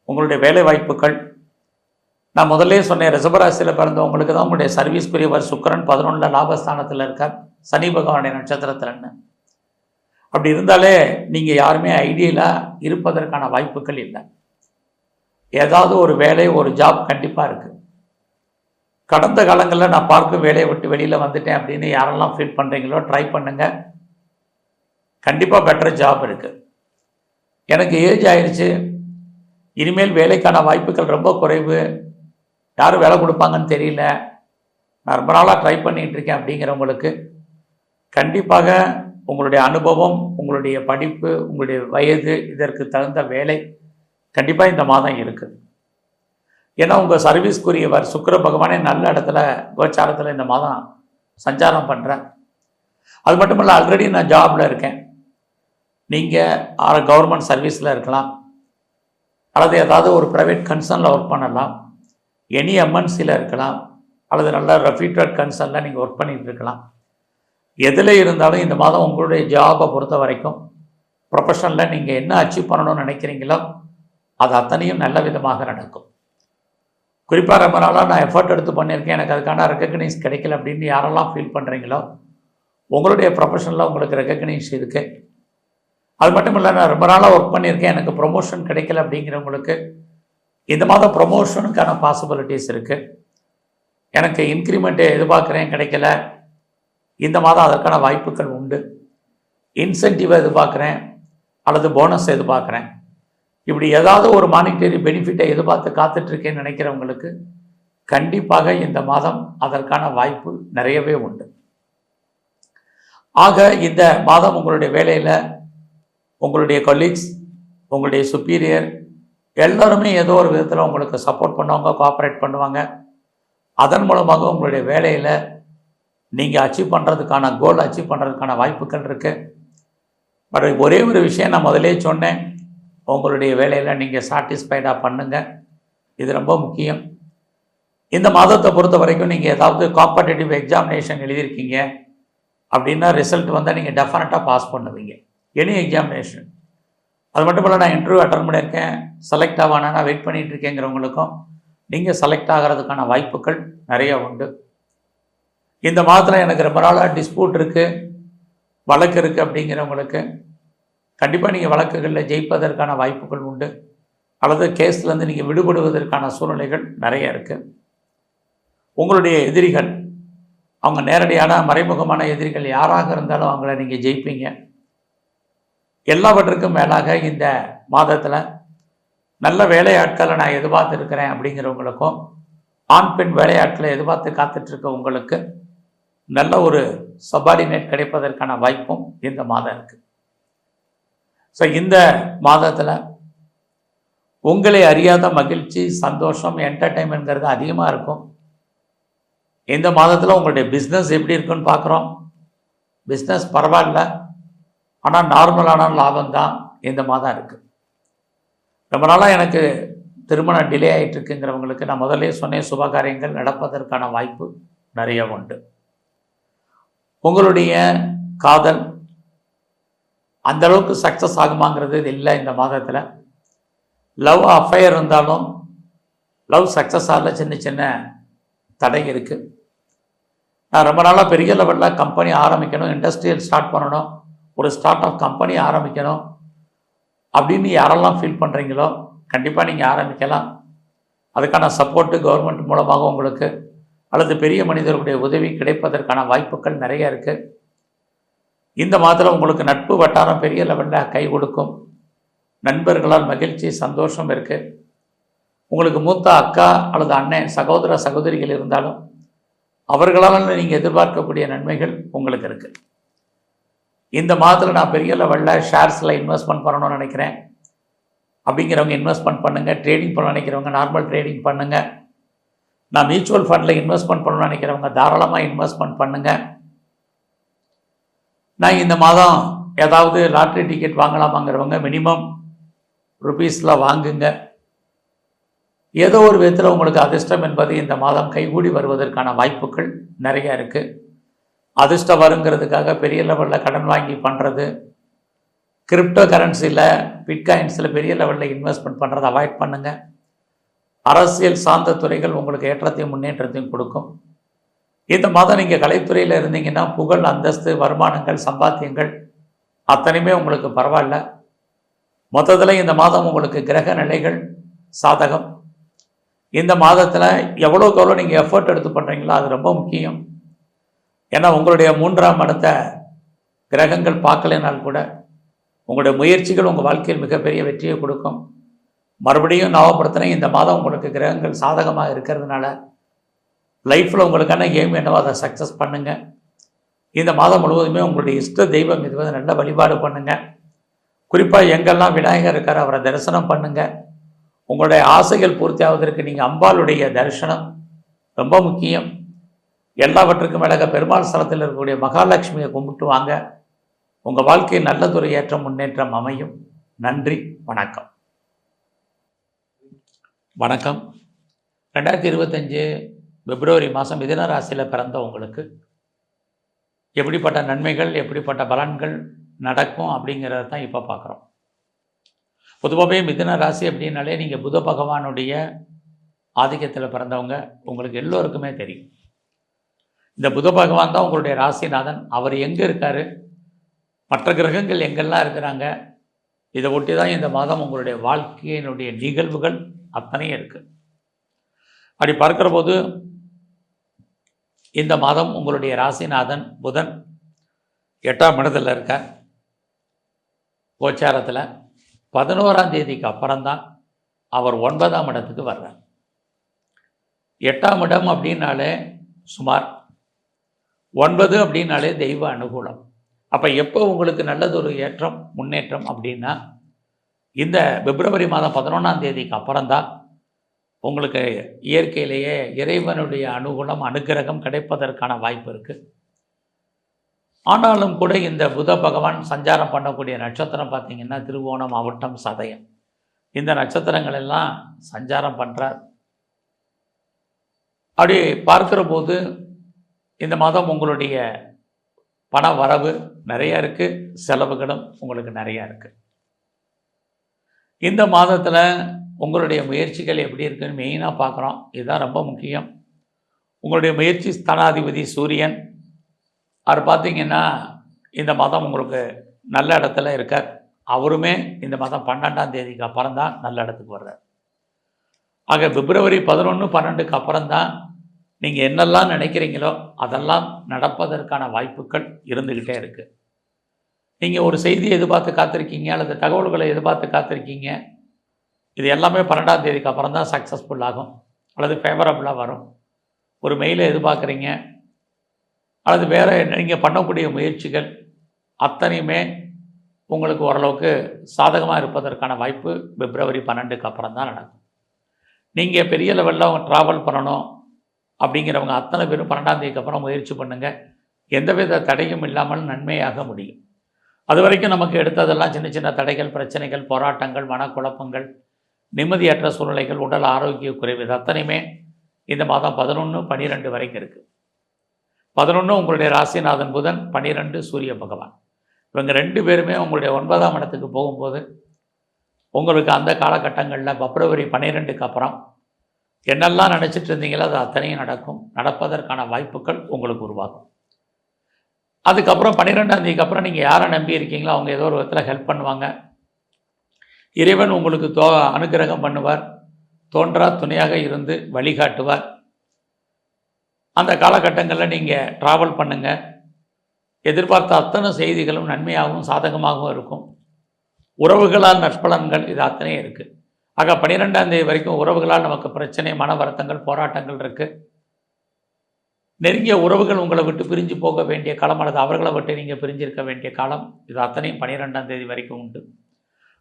உங்களுடைய வேலை வாய்ப்புகள், நான் முதல்ல சொன்னேன், ரிஷபராசியில் பிறந்தவங்களுக்கு தான் உங்களுடைய சர்வீஸ்க்குரியவர் சுக்கிரன் 11ல் லாபஸ்தானத்தில் இருக்கார், சனி பகவானுடைய நட்சத்திரத்தில்னு. அப்படி இருந்தாலே நீங்கள் யாருமே ஐடியலாக இருப்பதற்கான வாய்ப்புகள் இல்லை. ஏதாவது ஒரு வேலை, ஒரு ஜாப் கண்டிப்பாக இருக்குது. கடந்த காலங்களில் நான் பார்க்கும் வேலையை விட்டு வெளியில் வந்துட்டேன் அப்படின்னு யாரெல்லாம் ஃபீல் பண்ணுறீங்களோ ட்ரை பண்ணுங்கள். கண்டிப்பாக பெட்டர் ஜாப் இருக்குது. எனக்கு ஏஜ் ஆயிடுச்சு, இனிமேல் வேலைக்கான வாய்ப்புகள் ரொம்ப குறைவு, யாரும் வேலை கொடுப்பாங்கன்னு தெரியல, நான் ரொம்ப நாளாக ட்ரை பண்ணிகிட்டு இருக்கேன் அப்படிங்கிறவங்களுக்கு கண்டிப்பாக உங்களுடைய அனுபவம், உங்களுடைய படிப்பு, உங்களுடைய வயது, இதற்கு தகுந்த வேலை கண்டிப்பாக இந்த மாதம் இருக்குது. ஏன்னா உங்கள் சர்வீஸ்க்குரியவர் சுக்கிர பகவானே நல்ல இடத்துல கோச்சாரத்தில் இந்த மாதம் சஞ்சாரம் பண்ணுறேன். அது மட்டும் இல்லை, ஆல்ரெடி நான் ஜாபில் இருக்கேன். நீங்கள் கவர்மெண்ட் சர்வீஸில் இருக்கலாம், அல்லது ஏதாவது ஒரு ப்ரைவேட் கன்சர்னில் ஒர்க் பண்ணலாம், எனி எம்என்சியில் இருக்கலாம், அல்லது நல்ல ரெப்யூட்டட் கன்சர்னில் நீங்கள் ஒர்க் பண்ணிகிட்டு இருக்கலாம். எதில் இருந்தாலும் இந்த மாதம் உங்களுடைய ஜாபை பொறுத்த வரைக்கும் ப்ரொஃபஷனில் நீங்கள் என்ன அச்சீவ் பண்ணணும்னு நினைக்கிறீங்களோ அது அத்தனையும் நல்ல விதமாக நடக்கும். குறிப்பாக ரொம்ப நாளாக நான் எஃபர்ட் எடுத்து பண்ணியிருக்கேன், எனக்கு அதுக்கான ரெக்கக்னைஸ் கிடைக்கல அப்படின்னு யாரெல்லாம் ஃபீல் பண்ணுறீங்களோ, உங்களுடைய ப்ரொஃபஷனில் உங்களுக்கு ரெக்கக்னைஸ் இருக்குது. அது மட்டும் இல்லை, நான் ரொம்ப நாளாக ஒர்க் பண்ணியிருக்கேன், எனக்கு ப்ரொமோஷன் கிடைக்கல அப்படிங்கிறவங்களுக்கு இந்த மாதம் ப்ரொமோஷனுக்கான பாசிபிலிட்டிஸ் இருக்குது. எனக்கு இன்க்ரிமெண்ட்டு எதிர்பார்க்குறேன், கிடைக்கல, இந்த மாதம் அதற்கான வாய்ப்புகள் உண்டு. இன்சென்டிவ் எதிர்பார்க்குறேன் அல்லது போனஸ் எதிர்பார்க்குறேன், இப்படி ஏதாவது ஒரு மானிட்டரி பெனிஃபிட்டை எதிர்பார்த்து காத்துட்ருக்கேன்னு நினைக்கிறவங்களுக்கு கண்டிப்பாக இந்த மாதம் அதற்கான வாய்ப்பு நிறையவே உண்டு. ஆக இந்த மாதம் உங்களுடைய வேலையில் உங்களுடைய கொலீக்ஸ், உங்களுடைய சுப்பீரியர் எல்லோருமே ஏதோ ஒரு விதத்தில் உங்களுக்கு சப்போர்ட் பண்ணுவாங்க, கோஆப்ரேட் பண்ணுவாங்க. அதன் மூலமாக உங்களுடைய வேலையில் நீங்கள் அச்சீவ் பண்ணுறதுக்கான கோல் அச்சீவ் பண்ணுறதுக்கான வாய்ப்புகள் இருக்குது. பட் ஒரே ஒரு விஷயம் நான் முதலே சொன்னேன், உங்களுடைய வேலையில் நீங்கள் சாட்டிஸ்ஃபைடாக பண்ணுங்கள், இது ரொம்ப முக்கியம். இந்த மாதத்தை பொறுத்த வரைக்கும் நீங்கள் ஏதாவது காம்படிட்டிவ் எக்ஸாமினேஷன் எழுதியிருக்கீங்க அப்படின்னா ரிசல்ட் வந்தால் நீங்கள் டெஃபினட்டாக பாஸ் பண்ணுவீங்க, எனி எக்ஸாமினேஷன். அது மட்டும் இல்லை, நான் இன்டர்வியூ அட்டன் பண்ணியிருக்கேன், செலக்ட் ஆவானா நான் வெயிட் பண்ணிகிட்டு இருக்கேங்கிறவங்களுக்கும் நீங்கள் செலக்ட் ஆகிறதுக்கான வாய்ப்புகள் நிறைய உண்டு. இந்த மாதத்தில் எனக்கு ரொம்ப நாளாக டிஸ்பியூட் இருக்குது, வழக்கு இருக்குது அப்படிங்கிறவங்களுக்கு கண்டிப்பாக நீங்கள் வழக்குகளில் ஜெயிப்பதற்கான வாய்ப்புகள் உண்டு, அல்லது கேஸ்லேருந்து நீங்கள் விடுபடுவதற்கான சூழ்நிலைகள் நிறைய இருக்குது. உங்களுடைய எதிரிகள், அவங்க நேரடியான மறைமுகமான எதிரிகள் யாராக இருந்தாலும் அவங்கள நீங்கள் ஜெயிப்பீங்க. எல்லாவற்றுக்கும் மேலாக இந்த மாதத்தில் நல்ல வேலையாட்களை நான் எதிர்பார்த்துருக்கிறேன் அப்படிங்கிறவங்களுக்கும், ஆண் பெண் வேலையாட்களை எதிர்பார்த்து காத்துட்ருக்க உங்களுக்கு நல்ல ஒரு சபார்டினேட் கிடைப்பதற்கான வாய்ப்பும் இந்த மாதம் இருக்குது. ஸோ இந்த மாதத்தில் உங்களை அறியாத மகிழ்ச்சி, சந்தோஷம், என்டர்டைன்மெண்ட்ங்கிறது அதிகமாக இருக்கும். இந்த மாதத்தில் உங்களுடைய பிஸ்னஸ் எப்படி இருக்குன்னு பார்க்குறோம். பிஸ்னஸ் பரவாயில்ல, ஆனால் நார்மலான லாபம் தான் இந்த மாதம் இருக்குது. ரொம்ப நாளாக எனக்கு திருமணம் டிலே ஆகிட்டு இருக்குங்கிறவங்களுக்கு நான் முதலே சொன்னேன், சுபகாரியங்கள் நடப்பதற்கான வாய்ப்பு நிறைய உண்டு. உங்களுடைய காதல் அந்த அளவுக்கு சக்ஸஸ் ஆகுமாங்கிறது இல்லை இந்த மாதத்தில். லவ் அஃபையர் இருந்தாலும் லவ் சக்ஸஸ் ஆகல, சின்ன சின்ன தடை இருக்குது. நான் ரொம்ப நாளாக பெரிய லெவலில் கம்பெனி ஆரம்பிக்கணும், இண்டஸ்ட்ரியல் ஸ்டார்ட் பண்ணணும், ஒரு ஸ்டார்ட் அப் கம்பெனி ஆரம்பிக்கணும் அப்படின்னு யாரெல்லாம் ஃபீல் பண்ணுறீங்களோ கண்டிப்பாக நீங்கள் ஆரம்பிக்கலாம். அதுக்கான சப்போர்ட்டு கவர்மெண்ட் மூலமாக உங்களுக்கு அல்லது பெரிய மனிதர்களுடைய உதவி கிடைப்பதற்கான வாய்ப்புகள் நிறைய இருக்குது. இந்த மாதத்தில் உங்களுக்கு நட்பு வட்டாரம் பெரிய லெவலில் கை கொடுக்கும். நண்பர்களால் மகிழ்ச்சி சந்தோஷம் இருக்குது. உங்களுக்கு மூத்த அக்கா அல்லது அண்ணன் சகோதர சகோதரிகள் இருந்தாலும் அவர்களால் நீங்கள் எதிர்பார்க்கக்கூடிய நன்மைகள் உங்களுக்கு இருக்குது. இந்த மாதத்தில் நான் பெரிய லெவலில் ஷேர்ஸில் இன்வெஸ்ட்மெண்ட் பண்ணணும்னு நினைக்கிறேன் அப்படிங்கிறவங்க இன்வெஸ்ட்மெண்ட் பண்ணுங்கள். ட்ரேடிங் பண்ண நினைக்கிறவங்க நார்மல் ட்ரேடிங் பண்ணுங்கள். நான் மியூச்சுவல் ஃபண்டில் இன்வெஸ்ட்மெண்ட் பண்ணணும்னு நினைக்கிறவங்க தாராளமாக இன்வெஸ்ட்மெண்ட் பண்ணுங்கள். நான் இந்த மாதம் ஏதாவது லாட்ரி டிக்கெட் வாங்கலாமாங்கிறவங்க மினிமம் ருபீஸில் வாங்குங்க. ஏதோ ஒரு விதத்தில் உங்களுக்கு அதிர்ஷ்டம் என்பது இந்த மாதம் கைகூடி வருவதற்கான வாய்ப்புகள் நிறையா இருக்குது. அதிர்ஷ்டம் வருங்கிறதுக்காக பெரிய லெவலில் கடன் வாங்கி பண்ணுறது, கிரிப்டோ கரன்சியில் பிட்காயின்ஸில் பெரிய லெவலில் இன்வெஸ்ட்மெண்ட் பண்ணுறதை அவாய்ட் பண்ணுங்கள். அரசியல் சார்ந்த துறைகள் உங்களுக்கு ஏற்றத்தையும் முன்னேற்றத்தையும் கொடுக்கும். இந்த மாதம் நீங்கள் கலைத்துறையில் இருந்தீங்கன்னா புகழ், அந்தஸ்து, வருமானங்கள், சம்பாத்தியங்கள் அத்தனையுமே உங்களுக்கு பரவாயில்ல. மொத்தத்தில் இந்த மாதம் உங்களுக்கு கிரக நிலைகள் சாதகம். இந்த மாதத்தில் எவ்வளோக்கு எவ்வளோ நீங்கள் எஃபர்ட் எடுத்து பண்ணுறீங்களோ அது ரொம்ப முக்கியம். ஏன்னா உங்களுடைய 3ஆம் இடத்தை கிரகங்கள் பார்க்கலைனால் கூட உங்களுடைய முயற்சிகள் உங்கள் வாழ்க்கையில் மிகப்பெரிய வெற்றியை கொடுக்கும். மறுபடியும் ஞாபகப்படுத்தினேன், இந்த மாதம் உங்களுக்கு கிரகங்கள் சாதகமாக இருக்கிறதுனால லைஃப்பில் உங்களுக்கான எய்ம் என்னவோ அதை சக்ஸஸ் பண்ணுங்கள். இந்த மாதம் முழுவதுமே உங்களுடைய இஷ்ட தெய்வம் இதுவது நல்ல வழிபாடு பண்ணுங்கள். குறிப்பாக எங்கெல்லாம் விநாயகர் இருக்கார் அவரை தரிசனம் பண்ணுங்கள். உங்களுடைய ஆசைகள் பூர்த்தி ஆவதற்கு நீங்கள் அம்பாளுடைய தரிசனம் ரொம்ப முக்கியம். எல்லாவற்றுக்கும் மேலாக பெருமாள் ஸ்தலத்தில் இருக்கக்கூடிய மகாலட்சுமியை கும்பிட்டு வாங்க. உங்கள் வாழ்க்கையில் நல்லதொரு ஏற்றம் முன்னேற்றம் அமையும். நன்றி, வணக்கம். வணக்கம். 2025 பிப்ரவரி மாதம் மிதுன ராசியில் பிறந்த உங்களுக்கு எப்படிப்பட்ட நன்மைகள் எப்படிப்பட்ட பலன்கள் நடக்கும் அப்படிங்கிறத தான் இப்போ பார்க்குறோம். பொதுவாகவே மிதுன ராசி அப்படின்னாலே நீங்கள் புத பகவானுடைய ஆதிக்கத்தில் பிறந்தவங்க உங்களுக்கு எல்லோருக்குமே தெரியும். இந்த புத பகவான் தான் உங்களுடைய ராசிநாதன். அவர் எங்கே இருக்கார், மற்ற கிரகங்கள் எங்கெல்லாம் இருக்கிறாங்க, இதை ஒட்டி தான் இந்த மாதம் உங்களுடைய வாழ்க்கையினுடைய நிகழ்வுகள் அத்தனையும் இருக்குது. அப்படி பார்க்குற போது இந்த மாதம் உங்களுடைய ராசிநாதன் புதன் 8ஆம் இடத்துல இருக்கார். கோச்சாரத்தில் 11ஆம் தேதிக்கு அப்புறம்தான் அவர் 9ஆம் இடத்துக்கு வர்றார். 8ஆம் இடம் அப்படின்னாலே சுமார் 9 அப்படின்னாலே தெய்வ அனுகூலம். அப்போ எப்போ உங்களுக்கு நல்லதொரு ஏற்றம் முன்னேற்றம் அப்படின்னா இந்த பிப்ரவரி மாதம் 11ஆம் தேதிக்கு அப்புறம்தான் உங்களுக்கு இயற்கையிலேயே இறைவனுடைய அனுகூலம் அனுக்கிரகம் கிடைப்பதற்கான வாய்ப்பு இருக்குது. ஆனாலும் கூட இந்த புத பகவான் சஞ்சாரம் பண்ணக்கூடிய நட்சத்திரம் பார்த்திங்கன்னா திருவோணம், அவிட்டம், சதயம், இந்த நட்சத்திரங்கள் எல்லாம் சஞ்சாரம் பண்ணுறார். அப்படி பார்க்குற போது இந்த மாதம் உங்களுடைய பண வரவு நிறையா இருக்குது, செலவுகளும் உங்களுக்கு நிறையா இருக்குது. இந்த மாதத்தில் உங்களுடைய முயற்சிகள் எப்படி இருக்குன்னு மெயினாக பார்க்குறோம். இதுதான் ரொம்ப முக்கியம். உங்களுடைய முயற்சி ஸ்தானாதிபதி சூரியன், அவர் பார்த்திங்கன்னா இந்த மாதம் உங்களுக்கு நல்ல இடத்துல இருக்கார். அவருமே இந்த மாதம் 12ஆம் தேதிக்கு அப்புறம் தான் நல்ல இடத்துக்கு வர்றார். ஆக பிப்ரவரி 11, 12க்கு அப்புறம் தான் நீங்கள் என்னெல்லாம் நினைக்கிறீங்களோ அதெல்லாம் நடப்பதற்கான வாய்ப்புகள் இருந்துக்கிட்டே இருக்குது. நீங்கள் ஒரு செய்தியை எதிர்பார்த்து காத்திருக்கீங்க அல்லது தகவல்களை எதிர்பார்த்து காத்திருக்கீங்க, இது எல்லாமே 12ஆம் தேதிக்கு அப்புறம் தான் சக்ஸஸ்ஃபுல் ஆகும் அல்லது ஃபேவரபுளாக வரும். ஒரு மெயிலை எதிர்பார்க்குறீங்க அல்லது வேறு நீங்கள் பண்ணக்கூடிய முயற்சிகள் அத்தனையுமே உங்களுக்கு ஓரளவுக்கு சாதகமாக இருப்பதற்கான வாய்ப்பு பிப்ரவரி 12க்கு அப்புறம் தான் நடக்கும். நீங்கள் பெரிய லெவலில் ட்ராவல் பண்ணணும் அப்படிங்கிறவங்க அத்தனை பேரும் 12ஆம் தேதிக்கு அப்புறம் முயற்சி பண்ணுங்கள். எந்தவித தடையும் இல்லாமல் நன்மையாக முடியும். அது வரைக்கும் நமக்கு எடுத்ததெல்லாம் சின்ன சின்ன தடைகள், பிரச்சனைகள், போராட்டங்கள், மனக்குழப்பங்கள், நிம்மதியற்ற சூழ்நிலைகள், உடல் ஆரோக்கிய குறைவு, இது அத்தனையுமே இந்த மாதம் 11, 12 வரைக்கும் இருக்குது. 11 உங்களுடைய ராசிநாதன் புதன், 12 சூரிய பகவான். இவங்க 2 பேருமே உங்களுடைய 9ஆம் இடத்துக்கு போகும்போது உங்களுக்கு அந்த காலகட்டங்களில் பிப்ரவரி 12க்கு அப்புறம் என்னெல்லாம் நினச்சிட்டு இருந்தீங்களோ அது அத்தனையும் நடக்கும். நடப்பதற்கான வாய்ப்புகள் உங்களுக்கு உருவாகும். அதுக்கப்புறம் 12ஆம் தேதிக்கு அப்புறம் நீங்கள் யாரை நம்பி இருக்கீங்களோ அவங்க ஏதோ ஒரு விதத்தில் ஹெல்ப் பண்ணுவாங்க. இறைவன் உங்களுக்கு அனுக்கிரகம் பண்ணுவார். தோன்றா துணையாக இருந்து வழிகாட்டுவார். அந்த காலகட்டங்களில் நீங்கள் ட்ராவல் பண்ணுங்கள். எதிர்பார்த்த அத்தனை செய்திகளும் நன்மையாகவும் சாதகமாகவும் இருக்கும். உறவுகளால் நற்பலன்கள் இது அத்தனையும் இருக்குது. ஆக 12ஆம் தேதி வரைக்கும் உறவுகளால் நமக்கு பிரச்சனை, மன வருத்தங்கள், போராட்டங்கள் இருக்குது. நெருங்கிய உறவுகள் உங்களை விட்டு பிரிஞ்சு போக வேண்டிய காலம் அல்லது அவர்களை விட்டு நீங்கள் பிரிஞ்சிருக்க வேண்டிய காலம் இது அத்தனையும் 12ஆம் தேதி வரைக்கும் உண்டு.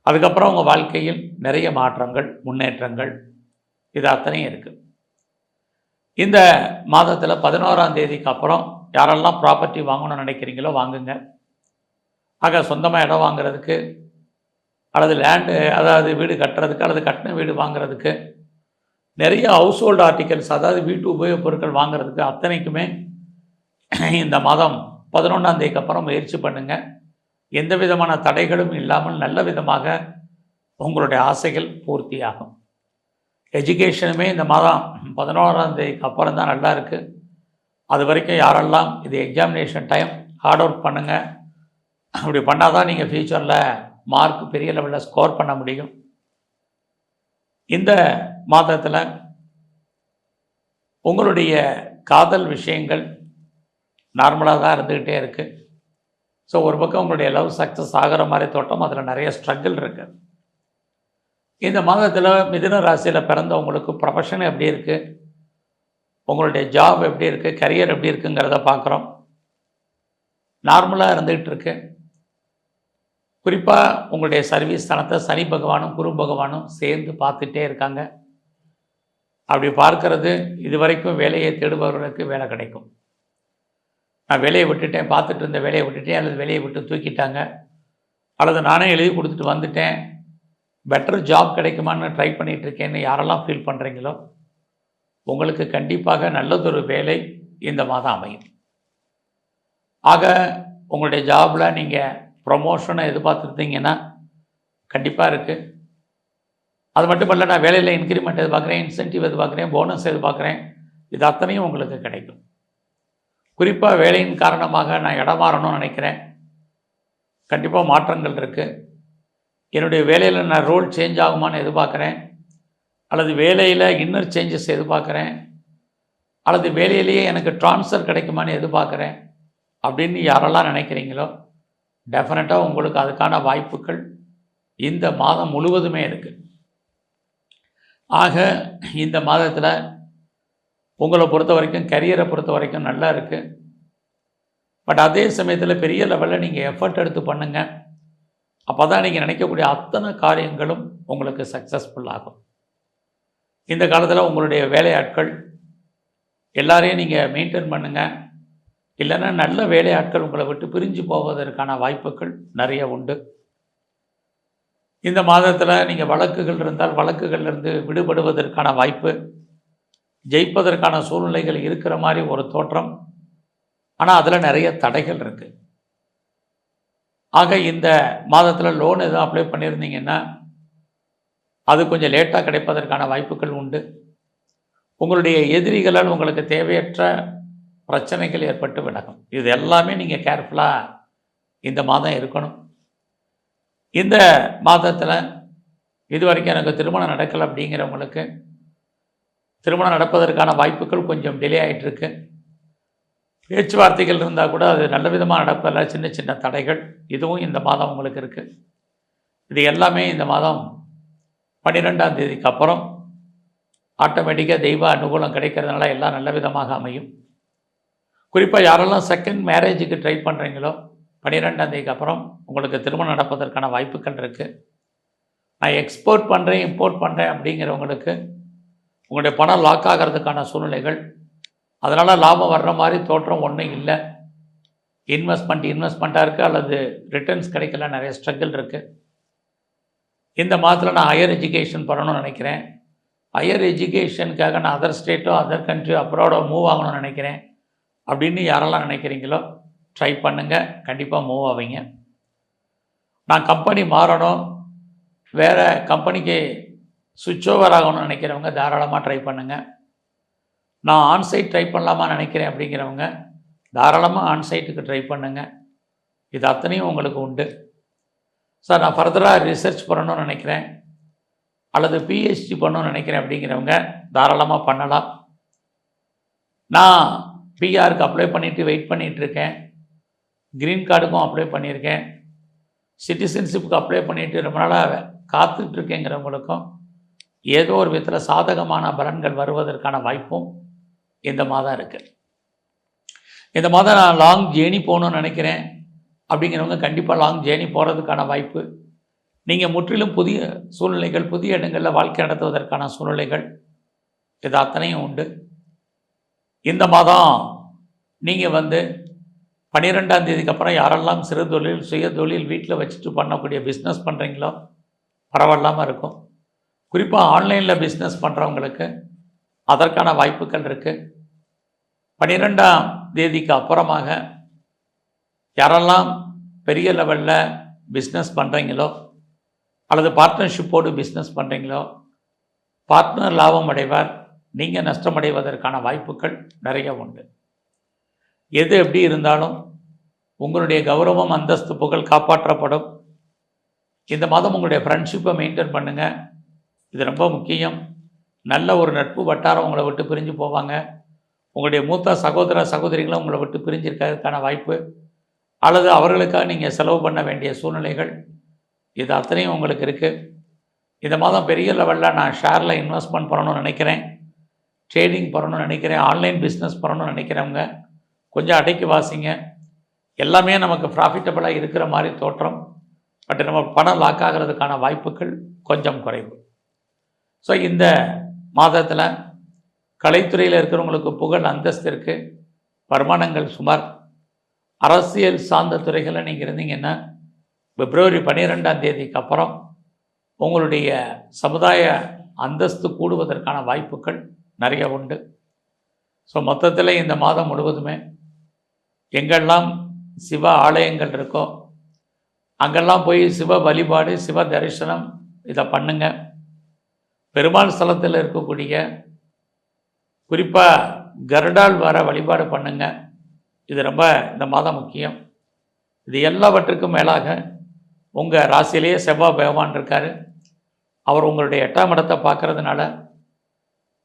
அதுக்கப்புறம் உங்கள் வாழ்க்கையில் நிறைய மாற்றங்கள், முன்னேற்றங்கள் இது அத்தனையும் இருக்குது. இந்த மாதத்தில் 11ஆம் தேதிக்கு அப்புறம் யாரெல்லாம் ப்ராப்பர்ட்டி வாங்கணும்னு நினைக்கிறீங்களோ வாங்குங்க. ஆக சொந்தமாக இடம் வாங்குறதுக்கு அல்லது லேண்டு, அதாவது வீடு கட்டுறதுக்கு அல்லது கட்டின வீடு வாங்குறதுக்கு, நிறைய ஹவுஸ் ஹோல்டு ஆர்டிகல்ஸ், அதாவது வீட்டு உபயோகப் பொருட்கள் வாங்குறதுக்கு அத்தனைக்குமே இந்த மாதம் 11ஆம் தேதிக்கு அப்புறம் முயற்சி பண்ணுங்கள். எந்த விதமான தடைகளும் இல்லாமல் நல்ல விதமாக உங்களுடைய ஆசைகள் பூர்த்தியாகும். எஜுகேஷனுமே இந்த மாதம் 11ஆம் தேதிக்கு அப்புறம் தான் நல்லா இருக்குது. அது வரைக்கும் யாரெல்லாம் இது எக்ஸாமினேஷன் டைம், ஹார்ட் ஒர்க் பண்ணுங்கள். அப்படி பண்ணால் தான் நீங்கள் ஃப்யூச்சரில் மார்க் பெரிய லெவலில் ஸ்கோர் பண்ண முடியும். இந்த மாதத்தில் உங்களுடைய காதல் விஷயங்கள் நார்மலாக தான் இருந்துக்கிட்டே இருக்குது. ஸோ ஒரு பக்கம் உங்களுடைய லவ் சக்ஸஸ் ஆகிற மாதிரி தோட்டம், அதில் நிறைய ஸ்ட்ரகிள் இருக்குது. இந்த மாதத்தில் மிதுன ராசியில் பிறந்தவங்களுக்கு ப்ரொஃபஷன் எப்படி இருக்குது, உங்களுடைய ஜாப் எப்படி இருக்குது, கரியர் எப்படி இருக்குங்கிறத பார்க்குறோம். நார்மலாக இருந்துகிட்டு இருக்கு. குறிப்பாக உங்களுடைய சர்வீஸ் ஸ்தானத்தை சனி பகவானும் குரு பகவானும் சேர்ந்து பார்த்துட்டே இருக்காங்க. அப்படி பார்க்கறது இது வரைக்கும் வேலையை தேடுபவர்களுக்கு வேலை கிடைக்கும். நான் வேலையை விட்டுட்டேன், பார்த்துட்டு இருந்த வேலையை விட்டுட்டேன், அல்லது வேலையை விட்டு தூக்கிட்டாங்க, அல்லது நானே எழுதி கொடுத்துட்டு வந்துட்டேன், பெட்டர் ஜாப் கிடைக்குமான்னு ட்ரை பண்ணிகிட்டு இருக்கேன்னு யாரெல்லாம் ஃபீல் பண்ணுறீங்களோ உங்களுக்கு கண்டிப்பாக நல்லதொரு வேலை இந்த மாதம் அமையும். ஆக உங்களுடைய ஜாபில் நீங்கள் ப்ரொமோஷனை எதிர்பார்த்துருந்தீங்கன்னா கண்டிப்பாக இருக்குது. அது மட்டும் இல்லை, நான் வேலையில் இன்க்ரிமெண்ட் எதிர்பார்க்குறேன், இன்சென்டிவ் எதிர்பார்க்குறேன், போனஸ் எதிர்பார்க்குறேன், இது அத்தனையும் உங்களுக்கு கிடைக்கும். குறிப்பாக வேலையின் காரணமாக நான் இடம் மாறணும்னு நினைக்கிறேன், கண்டிப்பாக மாற்றங்கள் இருக்குது. என்னுடைய வேலையில் நான் ரோல் சேஞ்ச் ஆகுமான்னு எதிர்பார்க்குறேன், அல்லது வேலையில் இன்னர் சேஞ்சஸ் எதிர்பார்க்குறேன், அல்லது வேலையிலேயே எனக்கு ட்ரான்ஸ்ஃபர் கிடைக்குமான்னு எதிர்பார்க்குறேன் அப்படின்னு யாரெல்லாம் நினைக்கிறீங்களோ டெஃபினட்டாக உங்களுக்கு அதுக்கான வாய்ப்புகள் இந்த மாதம் முழுவதுமே இருக்குது. ஆக இந்த மாதத்தில் உங்களை பொறுத்த வரைக்கும், கரியரை பொறுத்த வரைக்கும் நல்லா இருக்குது. பட் அதே சமயத்தில் பெரிய லெவலில் நீங்கள் எஃபர்ட் எடுத்து பண்ணுங்கள். அப்போ தான் நீங்கள் நினைக்கக்கூடிய அத்தனை காரியங்களும் உங்களுக்கு சக்ஸஸ்ஃபுல் ஆகும். இந்த காலத்தில் உங்களுடைய வேலையாட்கள் எல்லாரையும் நீங்கள் மெயின்டைன் பண்ணுங்கள். இல்லைன்னா நல்ல வேலையாட்கள் உங்களை விட்டு பிரிஞ்சு போவதற்கான வாய்ப்புகள் நிறைய உண்டு. இந்த மாதத்தில் நீங்கள் வழக்குகள் இருந்தால் வழக்குகளிலிருந்து விடுபடுவதற்கான வாய்ப்பு, ஜெயிப்பதற்கான சூழ்நிலைகள் இருக்கிற மாதிரி ஒரு தோற்றம். ஆனால் அதில் நிறைய தடைகள் இருக்குது. ஆக இந்த மாதத்தில் லோன் எதுவும் அப்ளை பண்ணியிருந்தீங்கன்னா அது கொஞ்சம் லேட்டாக கிடைப்பதற்கான வாய்ப்புகள் உண்டு. உங்களுடைய எதிரிகளால் உங்களுக்கு தேவையற்ற பிரச்சனைகள் ஏற்பட்டு விலகும். இது எல்லாமே நீங்கள் கேர்ஃபுல்லாக இந்த மாதம் இருக்கணும். இந்த மாதத்தில் இது வரைக்கும் எனக்கு திருமணம் நடக்கலை அப்படிங்கிறவங்களுக்கு திருமணம் நடப்பதற்கான வாய்ப்புகள் கொஞ்சம் டிலே ஆகிட்டுருக்கு. பேச்சுவார்த்தைகள் இருந்தால் கூட அது நல்ல விதமாக நடப்பதில்லை, சின்ன சின்ன தடைகள், இதுவும் இந்த மாதம் உங்களுக்கு இருக்குது. இது எல்லாமே இந்த மாதம் 12ஆம் தேதிக்கு அப்புறம் ஆட்டோமேட்டிக்காக தெய்வ அனுகூலம் கிடைக்கிறதுனால எல்லாம் நல்ல விதமாக அமையும். குறிப்பாக யாரெல்லாம் செகண்ட் மேரேஜுக்கு ட்ரை பண்ணுறீங்களோ 12ஆம் தேதிக்கு அப்புறம் உங்களுக்கு திருமணம் நடப்பதற்கான வாய்ப்புகள் இருக்குது. நான் எக்ஸ்போர்ட் பண்ணுறேன், இம்போர்ட் பண்ணுறேன் அப்படிங்கிறவங்களுக்கு உங்களுடைய பணம் லாக் ஆகிறதுக்கான சூழ்நிலைகள், அதனால் லாபம் வர்ற மாதிரி தோற்றம் ஒன்றும் இல்லை. இன்வெஸ்ட்மெண்ட்டாக இருக்குது, அல்லது ரிட்டர்ன்ஸ் கிடைக்கல, நிறைய ஸ்ட்ரகிள் இருக்குது. இந்த மாதத்தில் நான் ஹையர் எஜுகேஷன் பண்ணணும்னு நினைக்கிறேன். ஹையர் எஜுகேஷனுக்காக நான் அதர் ஸ்டேட்டோ அதர் கண்ட்ரியோ அப்ராடோ மூவ் ஆகணும்னு நினைக்கிறேன் அப்படின்னு யாரெல்லாம் நினைக்கிறீங்களோ ட்ரை பண்ணுங்கள், கண்டிப்பாக மூவ் ஆவீங்க. நான் கம்பெனி மாறணும், வேறு கம்பெனிக்கு சுவிட்ச் ஓவர் ஆகணும்னு நினைக்கிறவங்க தாராளமாக ட்ரை பண்ணுங்கள். நான் ஆன்சைட் ட்ரை பண்ணலாமா நினைக்கிறேன் அப்படிங்கிறவங்க தாராளமாக ஆன்சைட்டுக்கு ட்ரை பண்ணுங்கள். இது அத்தனையும் உங்களுக்கு உண்டு. சார் நான் ஃபர்தராக ரிசர்ச் பண்ணணும்னு நினைக்கிறேன் அல்லது பிஹெச்டி பண்ணணும்னு நினைக்கிறேன் அப்படிங்கிறவங்க தாராளமாக பண்ணலாம். நான் பிஆருக்கு அப்ளை பண்ணிவிட்டு வெயிட் பண்ணிகிட்ருக்கேன். க்ரீன் கார்டுக்கும் அப்ளை பண்ணியிருக்கேன். சிட்டிசன்ஷிப்புக்கு அப்ளை பண்ணிவிட்டு ரொம்ப நாளாக காத்துட்ருக்கேங்கிறவங்களுக்கும் ஏதோ ஒரு விதத்தில் சாதகமான பலன்கள் வருவதற்கான வாய்ப்பும் இந்த மாதம் இருக்குது. இந்த மாதம் நான் லாங் ஜேர்னி போகணுன்னு நினைக்கிறேன் அப்படிங்கிறவங்க கண்டிப்பாக லாங் ஜேர்னி போகிறதுக்கான வாய்ப்பு, நீங்கள் முற்றிலும் புதிய சூழ்நிலைகள், புதிய இடங்களில் வாழ்க்கை நடத்துவதற்கான சூழ்நிலைகள் இது அத்தனையும் உண்டு. இந்த மாதம் நீங்கள் 12ஆம் தேதிக்கு அப்புறம் யாரெல்லாம் சிறு தொழில், சுய தொழில் வீட்டில் வச்சுட்டு பண்ணக்கூடிய பிஸ்னஸ் பண்ணுறீங்களோ பரவாயில்லாமல் இருக்கும். குறிப்பாக ஆன்லைனில் பிஸ்னஸ் பண்ணுறவங்களுக்கு அதற்கான வாய்ப்புகள் இருக்குது. 12ஆம் தேதிக்கு அப்புறமாக யாரெல்லாம் பெரிய லெவலில் பிஸ்னஸ் பண்ணுறீங்களோ அல்லது பார்ட்னர்ஷிப்போடு பிஸ்னஸ் பண்ணுறீங்களோ பார்ட்னர் லாபம் அடைவார், நீங்கள் நஷ்டமடைவதற்கான வாய்ப்புகள் நிறைய உண்டு. எது எப்படி இருந்தாலும் உங்களுடைய கௌரவம், அந்தஸ்து, புகழ் காப்பாற்றப்படும். இந்த மாதம் உங்களுடைய ஃப்ரெண்ட்ஷிப்பை மெயின்டைன் பண்ணுங்கள். இது ரொம்ப முக்கியம். நல்ல ஒரு நட்பு வட்டாரம் உங்களை விட்டு பிரிஞ்சு போவாங்க. உங்களுடைய மூத்த சகோதர சகோதரிகளும் உங்களை விட்டு பிரிஞ்சிருக்கிறதுக்கான வாய்ப்பு அல்லது அவர்களுக்காக நீங்கள் செலவு பண்ண வேண்டிய சூழ்நிலைகள் இது அத்தனையும் உங்களுக்கு இருக்குது. இந்த மாதம் பெரிய லெவலில் நான் ஷேரில் இன்வெஸ்ட்மெண்ட் பண்ணணும்னு நினைக்கிறேன், ட்ரேடிங் பண்ணணும்னு நினைக்கிறேன், ஆன்லைன் பிஸ்னஸ் பண்ணணும்னு நினைக்கிறவங்க கொஞ்சம் அடைக்கி வாசிங்க. எல்லாமே நமக்கு ப்ராஃபிட்டபுளாக இருக்கிற மாதிரி தோற்றம், பட் நம்ம பணம் லாக் ஆகிறதுக்கான வாய்ப்புகள் கொஞ்சம் குறைவு. ஸோ இந்த மாதத்தில் கலைத்துறையில் இருக்கிறவங்களுக்கு புகழ், அந்தஸ்து இருக்குது, வருமானங்கள் சுமார். அரசியல் சார்ந்த துறைகளில் நீங்கள் இருந்தீங்கன்னா பிப்ரவரி 12ஆம் தேதிக்கு அப்புறம் உங்களுடைய சமுதாய அந்தஸ்து கூடுவதற்கான வாய்ப்புகள் நிறைய உண்டு. ஸோ மொத்தத்தில் இந்த மாதம் முழுவதுமே எங்கெல்லாம் சிவ ஆலயங்கள் இருக்கோ அங்கெல்லாம் போய் சிவ வழிபாடு, சிவ தரிசனம் இதை பண்ணுங்க. பெருமாள் ஸ்தலத்தில் இருக்கக்கூடிய குறிப்பாக கருடால் வர வழிபாடு பண்ணுங்க. இது ரொம்ப இந்த மாதம் முக்கியம். இது எல்லாவற்றுக்கும் மேலாக உங்கள் ராசியிலேயே செவ்வாய் பகவான் இருக்கார். அவர் உங்களுடைய 8ஆம் இடத்தை பார்க்கறதுனால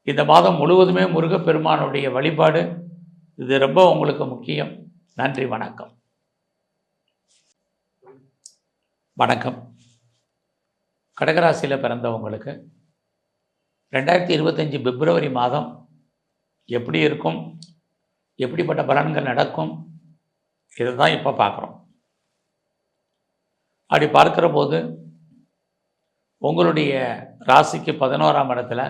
இந்த மாதம் முழுவதுமே முருகப்பெருமானுடைய வழிபாடு இது ரொம்ப உங்களுக்கு முக்கியம். நன்றி, வணக்கம். வணக்கம். கடகராசியில் பிறந்தவங்களுக்கு 2025 பிப்ரவரி மாதம் எப்படி இருக்கும், எப்படிப்பட்ட பலன்கள் நடக்கும், இதை தான் இப்போ பார்க்குறோம். அப்படி பார்க்குற போது உங்களுடைய ராசிக்கு 11ஆம் இடத்துல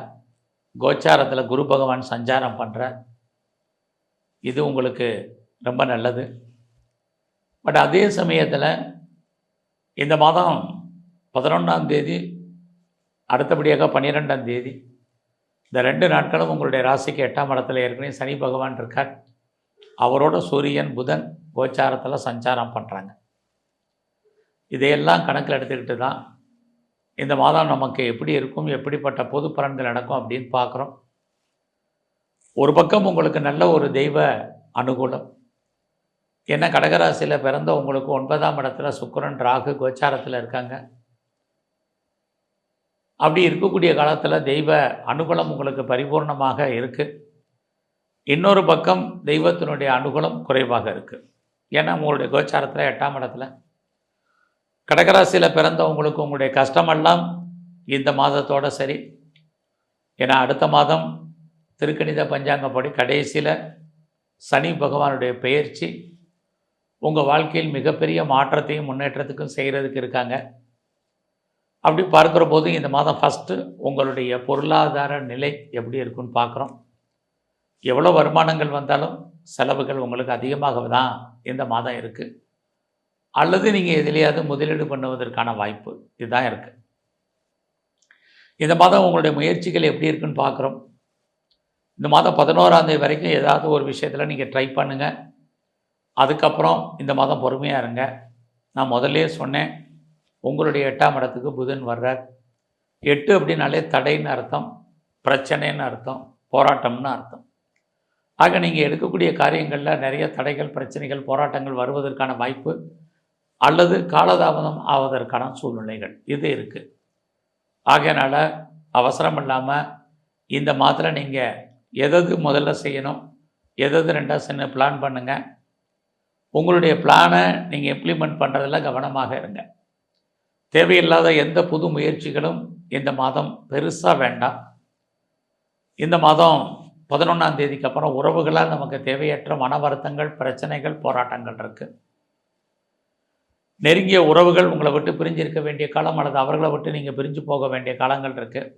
கோச்சாரத்தில் குரு பகவான் சஞ்சாரம் பண்ணுற இது உங்களுக்கு ரொம்ப நல்லது. பட் அதே சமயத்தில் இந்த மாதம் 11ஆம் தேதி அடுத்தபடியாக 12ஆம் தேதி இந்த 2 நாட்களும் உங்களுடைய ராசிக்கு 8ஆம் இடத்துல ஏற்கனவே சனி பகவான் இருக்கார். அவரோட சூரியன், புதன் கோச்சாரத்தில் சஞ்சாரம் பண்ணுறாங்க. இதையெல்லாம் கணக்கில் எடுத்துக்கிட்டு தான் இந்த மாதம் நமக்கு எப்படி இருக்கும், எப்படிப்பட்ட பொது பலன்கள் நடக்கும் அப்படின்னு பார்க்குறோம். ஒரு பக்கம் உங்களுக்கு நல்ல ஒரு தெய்வ அனுகூலம். ஏன்னா கடகராசியில் பிறந்த உங்களுக்கு 9ஆம் இடத்துல சுக்கிரன், ராகு கோச்சாரத்தில் இருக்காங்க. அப்படி இருக்கக்கூடிய காலத்தில் தெய்வ அனுகூலம் உங்களுக்கு பரிபூர்ணமாக இருக்குது. இன்னொரு பக்கம் தெய்வத்தினுடைய அனுகூலம் குறைவாக இருக்குது. ஏன்னா உங்களுடைய கோச்சாரத்தில் 8ஆம் இடத்துல கடகராசியில் பிறந்தவங்களுக்கு உங்களுடைய கஷ்டமெல்லாம் இந்த மாதத்தோடு சரி. ஏன்னா அடுத்த மாதம் திருக்கணித பஞ்சாங்கப்படி கடைசியில் சனி பகவானுடைய பெயர்ச்சி உங்கள் வாழ்க்கையில் மிகப்பெரிய மாற்றத்தையும் முன்னேற்றத்துக்கும் செய்கிறதுக்கு இருக்காங்க. அப்படி பார்க்குற போது இந்த மாதம் ஃபஸ்ட்டு உங்களுடைய பொருளாதார நிலை எப்படி இருக்குன்னு பார்க்குறோம். எவ்வளோ வருமானங்கள் வந்தாலும் செலவுகள் உங்களுக்கு அதிகமாக தான் இந்த மாதம் இருக்குது. அல்லது நீங்கள் எதிலையாவது முதலீடு பண்ணுவதற்கான வாய்ப்பு இதுதான் இருக்குது. இந்த மாதம் உங்களுடைய முயற்சிகள் எப்படி இருக்குன்னு பார்க்குறோம். இந்த மாதம் 11ஆம் தேதி வரைக்கும் ஏதாவது ஒரு விஷயத்தில் நீங்கள் ட்ரை பண்ணுங்கள். அதுக்கப்புறம் இந்த மாதம் பொறுமையாக இருங்க. நான் முதல்ல சொன்னேன், உங்களுடைய 8ஆம் இடத்துக்கு புதன் வர்றார். 8 அப்படின்னாலே தடைன்னு அர்த்தம், பிரச்சனைன்னு அர்த்தம், போராட்டம்னு அர்த்தம். ஆக நீங்கள் எடுக்கக்கூடிய காரியங்களில் நிறைய தடைகள், பிரச்சனைகள், போராட்டங்கள் வருவதற்கான வாய்ப்பு அல்லது காலதாமதம் ஆவதற்கான சூழ்நிலைகள் இது இருக்குது. ஆகையனால அவசரம் இல்லாமல் இந்த மாதத்தில் நீங்கள் எது முதல்ல செய்யணும், எது ரெண்டாவது செய்யணும் பிளான் பண்ணுங்கள். உங்களுடைய பிளானை நீங்கள் இம்ப்ளிமெண்ட் பண்ணுறதில் கவனமாக இருங்க. தேவையில்லாத எந்த புது முயற்சிகளும் இந்த மாதம் பெருசாக வேண்டாம். இந்த மாதம் 11ஆம் தேதிக்கு அப்புறம் உறவுகளால் நமக்கு தேவையற்ற மன வருத்தங்கள், பிரச்சனைகள், போராட்டங்கள் இருக்குது. நெருங்கிய உறவுகள் உங்களை விட்டு பிரிஞ்சு இருக்க வேண்டிய காலம் அல்லது அவர்களை விட்டு நீங்கள் பிரிஞ்சு போக வேண்டிய காலங்கள் இருக்குது.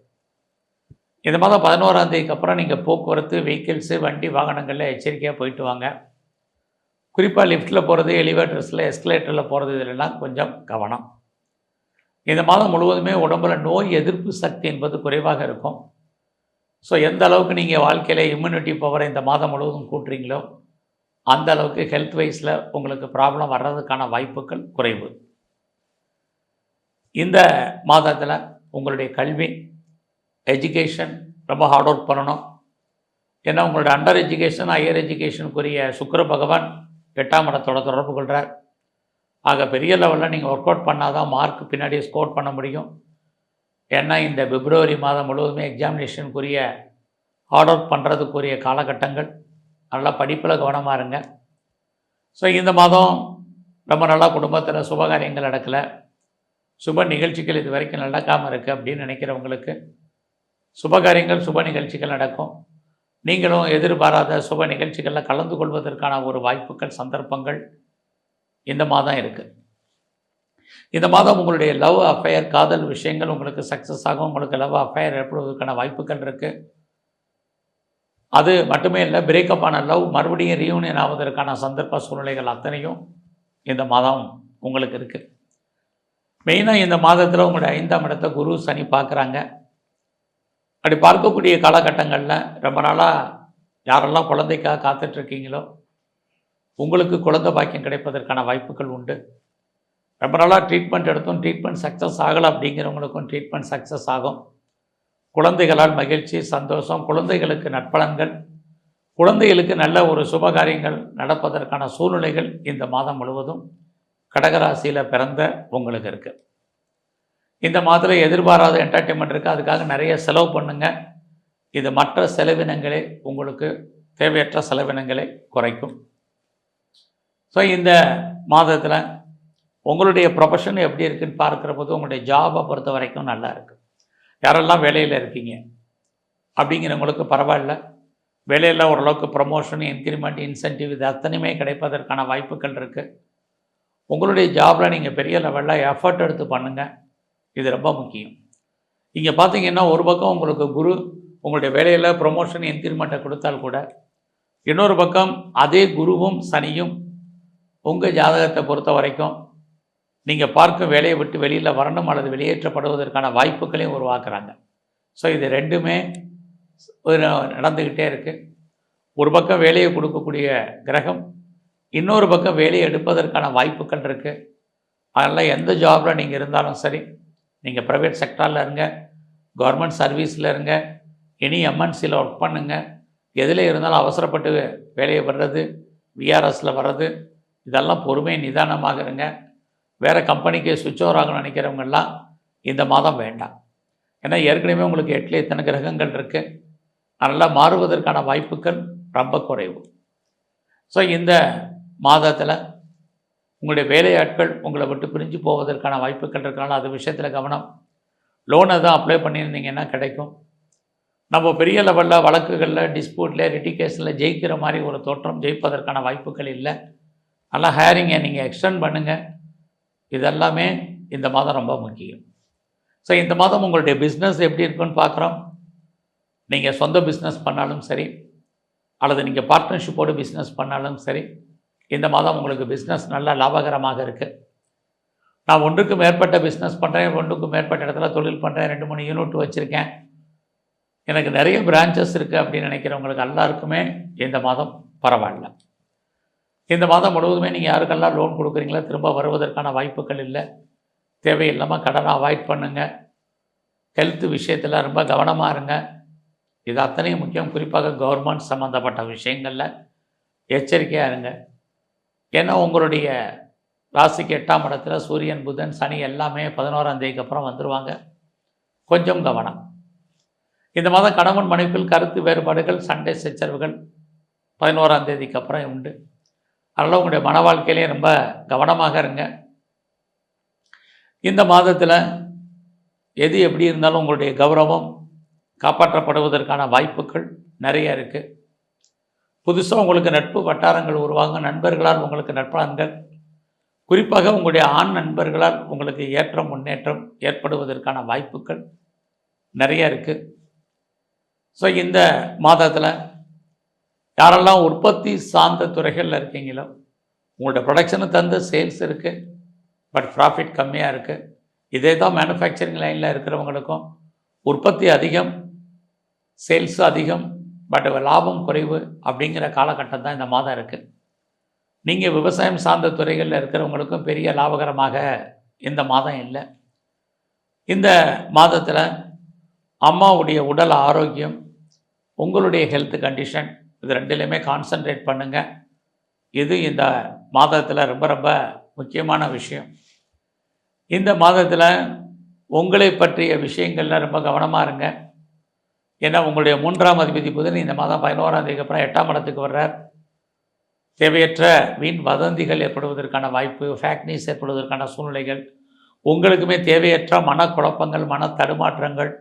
இந்த மாதம் 11ஆம் தேதிக்கு அப்புறம் நீங்கள் போக்குவரத்து, வெஹிக்கிள்ஸு, வண்டி வாகனங்களில் எச்சரிக்கையாக போயிட்டு வாங்க. குறிப்பாக லிஃப்ட்டில் போகிறது, எலிவேட்டர்ஸில், எஸ்கலேட்டரில் போகிறது இதிலெல்லாம் கொஞ்சம் கவனம். இந்த மாதம் முழுவதுமே உடம்புல நோய் எதிர்ப்பு சக்தி என்பது குறைவாக இருக்கும். ஸோ எந்த அளவுக்கு நீங்கள் வாழ்க்கையில் இம்யூனிட்டி பவரை இந்த மாதம் முழுவதும் கூட்டுறீங்களோ அந்த அளவுக்கு ஹெல்த் வைஸில் உங்களுக்கு ப்ராப்ளம் வர்றதுக்கான வாய்ப்புகள் குறைவு. இந்த மாதத்தில் உங்களுடைய கல்வி, எஜுகேஷன் ரொம்ப ஹார்ட் ஒர்க் பண்ணணும். ஏன்னா உங்களுடைய அண்டர் எஜுகேஷன், ஹையர் எஜுகேஷனுக்குரிய சுக்கிர பகவான் 8ஆம் இடத்தோட தொடர்பு கொள்கிறார். ஆக பெரிய லெவலில் நீங்கள் ஒர்க் அவுட் பண்ணால் தான் மார்க் பின்னாடி ஸ்கோர் பண்ண முடியும். ஏன்னா இந்த பிப்ரவரி மாதம் முழுவதுமே எக்ஸாமினேஷனுக்குரிய ஹார்ட் ஒர்க் பண்ணுறதுக்குரிய காலகட்டங்கள். நல்லா படிப்பில் கவனமாக இருங்க. ஸோ இந்த மாதம் ரொம்ப நல்லா குடும்பத்தில் சுபகாரியங்கள் நடக்கலை, சுப நிகழ்ச்சிகள் இது வரைக்கும் நடக்காமல் இருக்குது அப்படின்னு நினைக்கிறவங்களுக்கு சுபகாரியங்கள், சுப நிகழ்ச்சிகள் நடக்கும். நீங்களும் எதிர்பாராத சுப நிகழ்ச்சிகளில் கலந்து கொள்வதற்கான ஒரு வாய்ப்புகள், சந்தர்ப்பங்கள் இந்த மாதம் இருக்குது. இந்த மாதம் உங்களுடைய லவ் அஃபேர், காதல் விஷயங்கள் உங்களுக்கு சக்ஸஸ் ஆகும். உங்களுக்கு லவ் அஃபேர் ஏற்படுவதற்கான வாய்ப்புகள் இருக்குது. அது மட்டுமே இல்லை, பிரேக்கப் ஆன லவ் மறுபடியும் ரீயூனியன் ஆவதற்கான சந்தர்ப்ப சூழ்நிலைகள் அத்தனையும் இந்த மாதம் உங்களுக்கு இருக்குது. மெயினாக இந்த மாதத்தில் உங்களுடைய 5ஆம் இடத்தை குரு, சனி பார்க்குறாங்க. அப்படி பார்க்கக்கூடிய காலகட்டங்களில் ரொம்ப நாளாக யாரெல்லாம் குழந்தைக்காக காத்துட்ருக்கீங்களோ உங்களுக்கு குழந்தை பாக்கியம் கிடைப்பதற்கான வாய்ப்புகள் உண்டு. ரொம்ப நாளாக ட்ரீட்மெண்ட் எடுத்தும் ட்ரீட்மெண்ட் சக்ஸஸ் ஆகலை அப்படிங்கிறவங்களுக்கும் ட்ரீட்மெண்ட் சக்ஸஸ் ஆகும். குழந்தைகளால் மகிழ்ச்சி, சந்தோஷம், குழந்தைகளுக்கு நற்பலன்கள், குழந்தைகளுக்கு நல்ல ஒரு சுபகாரியங்கள் நடப்பதற்கான சூழ்நிலைகள் இந்த மாதம் முழுவதும் கடகராசியில் பிறந்த உங்களுக்கு இருக்குது. இந்த மாதத்தில் எதிர்பாராத என்டர்டெயின்மெண்ட் இருக்குது. அதுக்காக நிறைய செலவு பண்ணுங்கள். இது மற்ற செலவினங்களை, உங்களுக்கு தேவையற்ற செலவினங்களை குறைக்கும். ஸோ இந்த மாதத்தில் உங்களுடைய ப்ரொஃபஷன் எப்படி இருக்குதுன்னு பார்க்குற போது உங்களுடைய ஜாபை பொறுத்த வரைக்கும் நல்லா இருக்குது. யாரெல்லாம் வேலையில் இருக்கீங்க அப்படிங்கிறவங்களுக்கு பரவாயில்ல, வேலையில் ஓரளவுக்கு ப்ரமோஷன், இன்க்ரிமெண்ட், இன்சென்டிவ் இது அத்தனையுமே கிடைப்பதற்கான வாய்ப்புகள் இருக்குது. உங்களுடைய ஜாபில் நீங்கள் பெரிய லெவலில் எஃபர்ட் எடுத்து பண்ணுங்கள். இது ரொம்ப முக்கியம். இங்கே பார்த்தீங்கன்னா ஒரு பக்கம் உங்களுக்கு குரு உங்களுடைய வேலையில் ப்ரொமோஷன், இன்க்ரிமெண்ட்டை கொடுத்தால் கூட இன்னொரு பக்கம் அதே குருவும் சனியும் உங்கள் ஜாதகத்தை பொறுத்த வரைக்கும் நீங்கள் பார்க்கும் வேலையை விட்டு வெளியில் வரணும் அல்லது வெளியேற்றப்படுவதற்கான வாய்ப்புகளையும் உருவாக்குறாங்க. ஸோ இது ரெண்டுமே நடந்துக்கிட்டே இருக்குது. ஒரு பக்கம் வேலையை கொடுக்கக்கூடிய கிரகம், இன்னொரு பக்கம் வேலையை எடுப்பதற்கான வாய்ப்புகள் இருக்குது. அதனால் எந்த ஜாபில் நீங்கள் இருந்தாலும் சரி, நீங்கள் ப்ரைவேட் செக்டாரில் இருங்க, கவர்மெண்ட் சர்வீஸில் இருங்க, எனி எம்என்சியில் ஒர்க் பண்ணுங்கள். எதில் இருந்தாலும் அவசரப்பட்டு வேலையை வர்றது, விஆர்எஸில் வர்றது இதெல்லாம் பொறுமை, நிதானமாக இருங்க. வேறு கம்பெனிக்கு சுவிட்ச் ஓவர் ஆகணும்னு நினைக்கிறவங்கெல்லாம் இந்த மாதம் வேண்டாம். ஏன்னா ஏற்கனவே உங்களுக்கு 8ல் இத்தனை கிரகங்கள் இருக்குது. அதனால் மாறுவதற்கான வாய்ப்புகள் ரொம்ப குறைவு. ஸோ இந்த மாதத்தில் உங்களுடைய வேலையாட்கள் உங்களை விட்டு பிரிஞ்சு போவதற்கான வாய்ப்புகள் இருக்கனால அது விஷயத்தில் கவனம். லோனை தான் அப்ளை பண்ணியிருந்தீங்கன்னா கிடைக்கும். நம்ம பெரிய லெவலில் வழக்குகளில், டிஸ்பியூட்டில், லிட்டிகேஷனில் ஜெயிக்கிற மாதிரி ஒரு தோற்றம், ஜெயிப்பதற்கான வாய்ப்புகள் இல்லை. அதனால் ஹேரிங்கை நீங்கள் எக்ஸ்டெண்ட் பண்ணுங்கள். இதெல்லாமே இந்த மாதம் ரொம்ப முக்கியம். ஸோ இந்த மாதம் உங்களுடைய பிஸ்னஸ் எப்படி இருக்குன்னு பார்க்குறோம். நீங்கள் சொந்த பிஸ்னஸ் பண்ணாலும் சரி அல்லது நீங்கள் பார்ட்னர்ஷிப்போடு பிஸ்னஸ் பண்ணாலும் சரி, இந்த மாதம் உங்களுக்கு பிஸ்னஸ் நல்லா லாபகரமாக இருக்குது. நான் ஒன்றுக்கு மேற்பட்ட பிஸ்னஸ் பண்ணுறேன், ஒன்றுக்கு மேற்பட்ட இடத்துல தொழில் பண்ணுறேன், 2-3 யூனிட் வச்சுருக்கேன், எனக்கு நிறைய பிரான்ச்சஸ் இருக்குது அப்படின்னு நினைக்கிறவங்களுக்கு எல்லாருக்குமே இந்த மாதம் பரவாயில்ல. இந்த மாதம் முழுவதுமே நீங்கள் யாருக்கெல்லாம் லோன் கொடுக்குறீங்களோ திரும்ப வருவதற்கான வாய்ப்புகள் இல்லை. தேவையில்லாமல் கடனை அவாய்ட் பண்ணுங்கள். ஹெல்த் விஷயத்தில் ரொம்ப கவனமாக இருங்க. இது அத்தனையும் முக்கியம். குறிப்பாக கவர்மெண்ட் சம்மந்தப்பட்ட விஷயங்களில் எச்சரிக்கையாக இருங்க. ஏன்னா உங்களுடைய ராசிக்கு 8ஆம் இடத்துல சூரியன், புதன், சனி எல்லாமே 11ஆம் தேதிக்கு அப்புறம் வந்துடுவாங்க. கொஞ்சம் கவனம். இந்த மாதம் கணவன் மனைவிக்குள் கருத்து வேறுபாடுகள், சண்டை சச்சரவுகள் 11ஆம் தேதிக்கு அப்புறம் உண்டு. அதனால் உங்களுடைய மன வாழ்க்கையிலே ரொம்ப கவனமாக இருங்க. இந்த மாதத்தில் எது எப்படி இருந்தாலும் உங்களுடைய கௌரவம் காப்பாற்றப்படுவதற்கான வாய்ப்புகள் நிறைய இருக்குது. புதுசாக உங்களுக்கு நட்பு வட்டாரங்கள் உருவாகும். நண்பர்களால் உங்களுக்கு நட்பலன்கள், குறிப்பாக உங்களுடைய ஆண் நண்பர்களால் உங்களுக்கு ஏற்றம் முன்னேற்றம் ஏற்படுவதற்கான வாய்ப்புகள் நிறைய இருக்குது. ஸோ இந்த மாதத்தில் யாரெல்லாம் உற்பத்தி சார்ந்த துறைகளில் இருக்கீங்களோ, உங்களோட ப்ரொடக்ஷனு தந்து சேல்ஸ் இருக்குது, பட் ப்ராஃபிட் கம்மியாக இருக்குது. இதே தான் மேனுஃபேக்சரிங் லைனில் இருக்கிறவங்களுக்கும் உற்பத்தி அதிகம், சேல்ஸு அதிகம், பட் லாபம் குறைவு அப்படிங்கிற காலகட்டம் தான் இந்த மாதம் இருக்குது. நீங்கள் விவசாயம் சார்ந்த துறைகளில் இருக்கிறவங்களுக்கும் பெரிய லாபகரமாக இந்த மாதம் இல்லை. இந்த மாதத்தில் அம்மாவுடைய உடல் ஆரோக்கியம், உங்களுடைய ஹெல்த் கண்டிஷன், இது ரெண்டுலேயுமே கான்சன்ட்ரேட் பண்ணுங்கள். இது இந்த மாதத்தில் ரொம்ப ரொம்ப முக்கியமான விஷயம். இந்த மாதத்தில் உங்களை பற்றிய விஷயங்களில் ரொம்ப கவனமாக இருங்க. ஏன்னா உங்களுடைய 3ஆம் அதிபதி புதன் இந்த மாதம் 11ஆம் தேதிக்கு அப்புறம் 8ஆம் இடத்துக்கு வர்றார். தேவையற்ற வீண் வதந்திகள் ஏற்படுவதற்கான வாய்ப்பு, ஃபேக் நியூஸ் ஏற்படுவதற்கான சூழ்நிலைகள், உங்களுக்குமே தேவையற்ற மனக்குழப்பங்கள், மன தடுமாற்றங்கள்,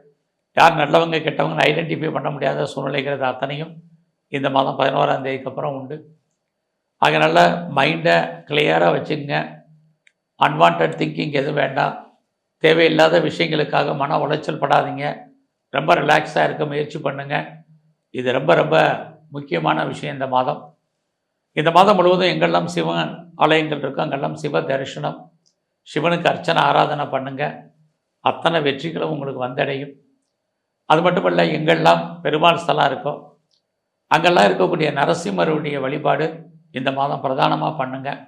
யார் நல்லவங்க கெட்டவங்கன்னு ஐடென்டிஃபை பண்ண முடியாத சூழ்நிலைகள் அத்தனையும் இந்த மாதம் 11ஆம் தேதிக்கு அப்புறம் உண்டு. அதனால மைண்டை கிளியராக வச்சுக்கங்க. அன்வான்ட் திங்கிங் எதுவும் வேண்டாம். தேவையில்லாத விஷயங்களுக்காக மன உளைச்சல் படாதீங்க. ரொம்ப ரிலாக்ஸாக இருக்க முயற்சி பண்ணுங்கள். இது ரொம்ப ரொம்ப முக்கியமான விஷயம் இந்த மாதம். இந்த மாதம் முழுவதும் எங்கெல்லாம் சிவன் ஆலயங்கள் இருக்கோ அங்கெல்லாம் சிவ தரிசனம், சிவனுக்கு அர்ச்சனை ஆராதனை பண்ணுங்கள். அத்தனை வெற்றிகளும் உங்களுக்கு வந்தடையும். அது மட்டும் இல்லை, எங்கெல்லாம் பெருமாள் ஸ்தலம் இருக்கோ அங்கெல்லாம் இருக்கக்கூடிய நரசிம்மருடைய வழிபாடு இந்த மாதம் பிரதானமாக பண்ணுங்கள்.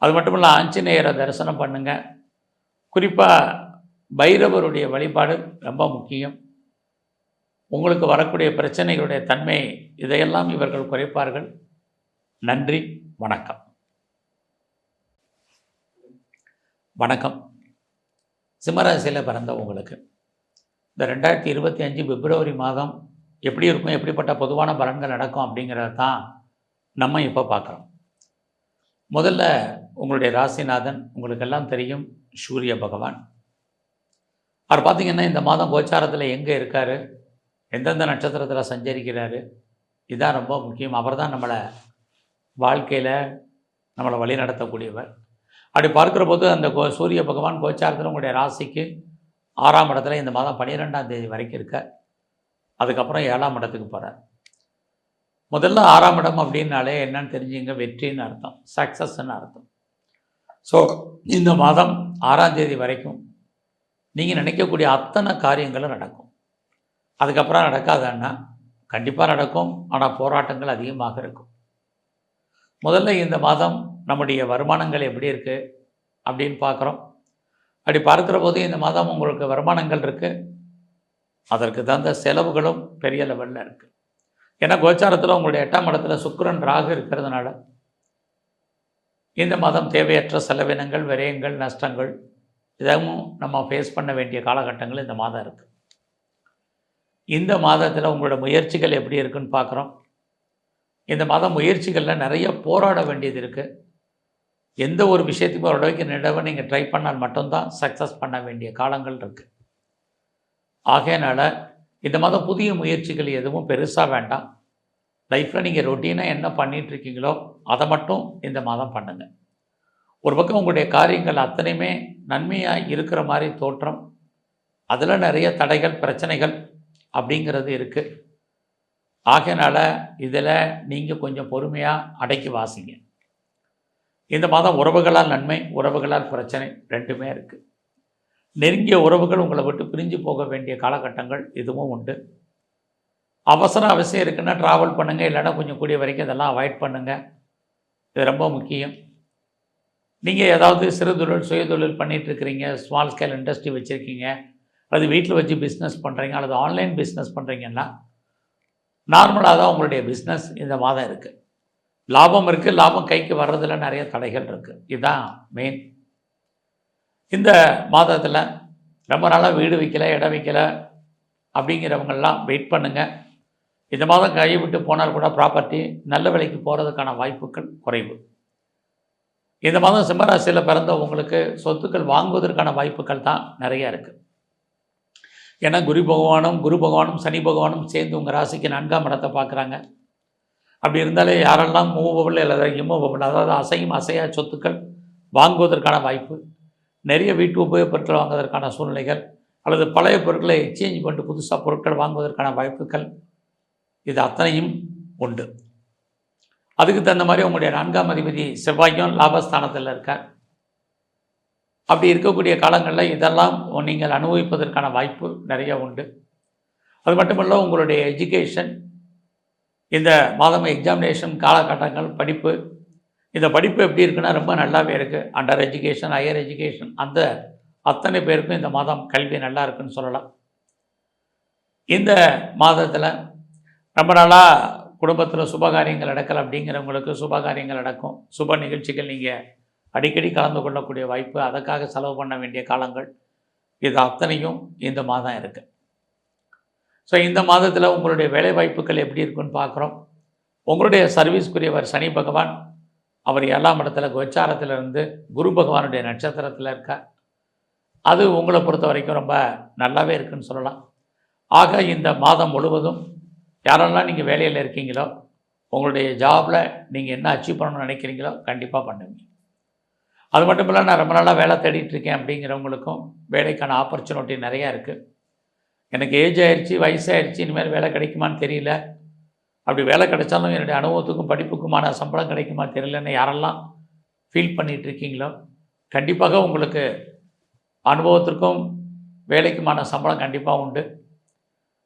அது மட்டும் இல்லை, ஆஞ்சநேயரை தரிசனம் பண்ணுங்கள். குறிப்பாக பைரவருடைய வழிபாடு ரொம்ப முக்கியம். உங்களுக்கு வரக்கூடிய பிரச்சனைகளுடைய தன்மை இதையெல்லாம் இவர்கள் குறைப்பார்கள். நன்றி, வணக்கம். வணக்கம். சிம்மராசியில் பிறந்த உங்களுக்கு இந்த 2025 பிப்ரவரி மாதம் எப்படி இருக்கும், எப்படிப்பட்ட பொதுவான பலன்கள் நடக்கும் அப்படிங்கிறத தான் நம்ம இப்போ பார்க்குறோம். முதல்ல உங்களுடைய ராசிநாதன் உங்களுக்கெல்லாம் தெரியும், சூரிய பகவான். அவர் பார்த்திங்கன்னா இந்த மாதம் கோச்சாரத்தில் எங்கே இருக்கார், எந்தெந்த நட்சத்திரத்தில் சஞ்சரிக்கிறாரு, இதுதான் ரொம்ப முக்கியம். அவர் தான் நம்மளை வாழ்க்கையில் நம்மளை வழி நடத்தக்கூடியவர். அப்படி பார்க்குற போது அந்த சூரிய பகவான் கோச்சாரத்தில் உங்களுடைய ராசிக்கு 6ஆம் இடத்துல இந்த மாதம் 12ஆம் தேதி வரைக்கும் இருக்கார். அதுக்கப்புறம் 7ஆம் இடத்துக்கு போகிறார். முதல்ல 6ஆம் இடம் அப்படின்னாலே என்னன்னு தெரிஞ்சுங்க, வெற்றின்னு அர்த்தம், சக்ஸஸ்ன்னு அர்த்தம். ஸோ இந்த மாதம் 6ஆம் தேதி வரைக்கும் நீங்கள் நினைக்கக்கூடிய அத்தனை காரியங்களும் நடக்கும். அதுக்கப்புறம் நடக்காதுன்னா கண்டிப்பாக நடக்கும், ஆனால் போராட்டங்கள் அதிகமாக இருக்கும். முதல்ல இந்த மாதம் நம்முடைய வருமானங்கள் எப்படி இருக்குது அப்படின்னு பார்க்குறோம். அப்படி பார்க்குற போது இந்த மாதம் உங்களுக்கு வருமானங்கள் இருக்குது, அதற்கு தகுந்த செலவுகளும் பெரிய லெவலில் இருக்குது. ஏன்னா கோச்சாரத்தில் உங்களுடைய 8ஆம் இடத்துல சுக்கிரன் ராகு இருக்கிறதுனால இந்த மாதம் தேவையற்ற செலவினங்கள், விரயங்கள், நஷ்டங்கள் இதவும் நம்ம ஃபேஸ் பண்ண வேண்டிய காலகட்டங்கள் இந்த மாதம் இருக்குது. இந்த மாதத்தில் உங்களோட முயற்சிகள் எப்படி இருக்குன்னு பார்க்குறோம். இந்த மாதம் முயற்சிகளில் நிறைய போராட வேண்டியது இருக்குது. எந்த ஒரு விஷயத்துக்கும் ஓரளவுக்கு நிலவை நீங்கள் ட்ரை பண்ணால் மட்டும்தான் சக்ஸஸ் பண்ண வேண்டிய காலங்கள் இருக்குது. ஆகையினால் இந்த மாதம் புதிய முயற்சிகள் எதுவும் பெருசாக வேண்டாம். லைஃப்பில் நீங்கள் ரொட்டீனாக என்ன பண்ணிகிட்ருக்கீங்களோ அதை மட்டும் இந்த மாதம் பண்ணுங்கள். ஒரு பக்கம் உங்களுடைய காரியங்கள் அத்தனையுமே நன்மையாக இருக்கிற மாதிரி தோற்றம், அதில் நிறைய தடைகள், பிரச்சனைகள் அப்படிங்கிறது இருக்குது. ஆகையினால் இதில் நீங்கள் கொஞ்சம் பொறுமையாக அடக்கி வாசிங்க. இந்த மாதம் உறவுகளால் நன்மை, உறவுகளால் பிரச்சனை ரெண்டுமே இருக்குது. நெருங்கிய உறவுகள் உங்களை விட்டு பிரிஞ்சு போக வேண்டிய காலகட்டங்கள் இதுவும் உண்டு. அவசியம் இருக்குன்னா ட்ராவல் பண்ணுங்கள், இல்லைன்னா கொஞ்சம் கூடிய வரைக்கும் இதெல்லாம் அவாய்ட் பண்ணுங்கள். இது ரொம்ப முக்கியம். நீங்கள் ஏதாவது சிறு தொழில், சுய தொழில் பண்ணிகிட்ருக்கிறீங்க, ஸ்மால் ஸ்கேல் இண்டஸ்ட்ரி வச்சுருக்கீங்க, அல்லது வீட்டில் வச்சு பிஸ்னஸ் பண்ணுறீங்க அல்லது ஆன்லைன் பிஸ்னஸ் பண்ணுறீங்கன்னா நார்மலாக தான் உங்களுடைய பிஸ்னஸ் இந்த மாதம் இருக்குது. லாபம் இருக்குது, லாபம் கைக்கு வர்றதில் நிறைய தடைகள் இருக்குது. இதுதான் மெயின். இந்த மாதத்தில் ரொம்ப நாளாக வீடு விற்கலை, இடம் விற்கலை அப்படிங்கிறவங்கெல்லாம் வெயிட் பண்ணுங்கள். இந்த மாதம் கை விட்டு போனால் கூட ப்ராப்பர்ட்டி நல்ல விலைக்கு போகிறதுக்கான வாய்ப்புகள் குறைவு. இந்த மாதம் சிம்மராசியில் பிறந்த உங்களுக்கு சொத்துக்கள் வாங்குவதற்கான வாய்ப்புகள் தான் நிறைய இருக்குது. ஏன்னா குரு பகவானும் சனி பகவானும் சேர்ந்து உங்கள் ராசிக்கு 4ஆம் இடத்தை பார்க்குறாங்க. அப்படி இருந்தாலே யாரெல்லாம் மூவபிள் அல்லது இம்மூவபிள், அதாவது அசையும் அசையா சொத்துக்கள் வாங்குவதற்கான வாய்ப்பு, நிறைய வீட்டு உபயோகப் பொருட்கள் வாங்குவதற்கான சூழ்நிலைகள், அல்லது பழைய பொருட்களை எக்ஸ்சேஞ்ச் பண்ணிட்டு புதுசாக பொருட்கள் வாங்குவதற்கான வாய்ப்புகள், இது அத்தனையும் உண்டு. அதுக்கு தகுந்த மாதிரி உங்களுடைய 4ஆம் அதிபதி செவ்வாயும் லாபஸ்தானத்தில் இருக்கார். அப்படி இருக்கக்கூடிய காலங்களில் இதெல்லாம் நீங்கள் அனுபவிப்பதற்கான வாய்ப்பு நிறைய உண்டு. அது மட்டுமல்ல, உங்களுடைய எஜுகேஷன், இந்த மாதம் எக்ஸாமினேஷன் காலகட்டங்கள், படிப்பு, இந்த படிப்பு எப்படி இருக்குன்னா ரொம்ப நல்லாவே இருக்குது. அண்டர் எஜுகேஷன், ஹையர் எஜுகேஷன், அந்த அத்தனை பேருக்கும் இந்த மாதம் கல்வி நல்லா இருக்குன்னு சொல்லலாம். இந்த மாதத்தில் ரொம்ப நாளாக குடும்பத்தில் சுபகாரியங்கள் நடக்கலை அப்படிங்கிறவங்களுக்கு சுபகாரியங்கள் நடக்கும். சுப நிகழ்ச்சிகள் நீங்கள் அடிக்கடி கலந்து கொள்ளக்கூடிய வாய்ப்பு, அதற்காக செலவு பண்ண வேண்டிய காலங்கள், இது அத்தனையும் இந்த மாதம் இருக்குது. ஸோ இந்த மாதத்தில் உங்களுடைய வேலை வாய்ப்புகள் எப்படி இருக்குன்னு பார்க்குறோம். உங்களுடைய சர்வீஸ்க்குரியவர் சனி பகவான், அவர் 7ஆம் இடத்துல கோச்சாரத்தில் இருந்து குரு பகவானுடைய நட்சத்திரத்தில் இருக்கார். அது உங்களை பொறுத்த வரைக்கும் ரொம்ப நல்லாவே இருக்குன்னு சொல்லலாம். ஆக இந்த மாதம் முழுவதும் யாரெல்லாம் நீங்கள் வேலையில் இருக்கீங்களோ, உங்களுடைய ஜாபில் நீங்கள் என்ன அச்சீவ் பண்ணணும்னு நினைக்கிறீங்களோ கண்டிப்பாக பண்ணுவீங்க. அது மட்டும் இல்லை, நான் ரொம்ப நாளாக வேலை தேடிட்டுருக்கேன் அப்படிங்கிறவங்களுக்கும் வேலைக்கான ஆப்பர்ச்சுனிட்டி நிறையா இருக்குது. எனக்கு ஏஜ் ஆயிடுச்சு, வயசாகிடுச்சு, இனிமேல் வேலை கிடைக்குமான்னு தெரியல, அப்படி வேலை கிடைச்சாலும் என்னுடைய அனுபவத்துக்கும் படிப்புக்குமான சம்பளம் கிடைக்குமா தெரியலன்னு யாரெல்லாம் ஃபீல் பண்ணிகிட்ருக்கீங்களோ, கண்டிப்பாக உங்களுக்கு அனுபவத்திற்கும் வேலைக்குமான சம்பளம் கண்டிப்பாக உண்டு.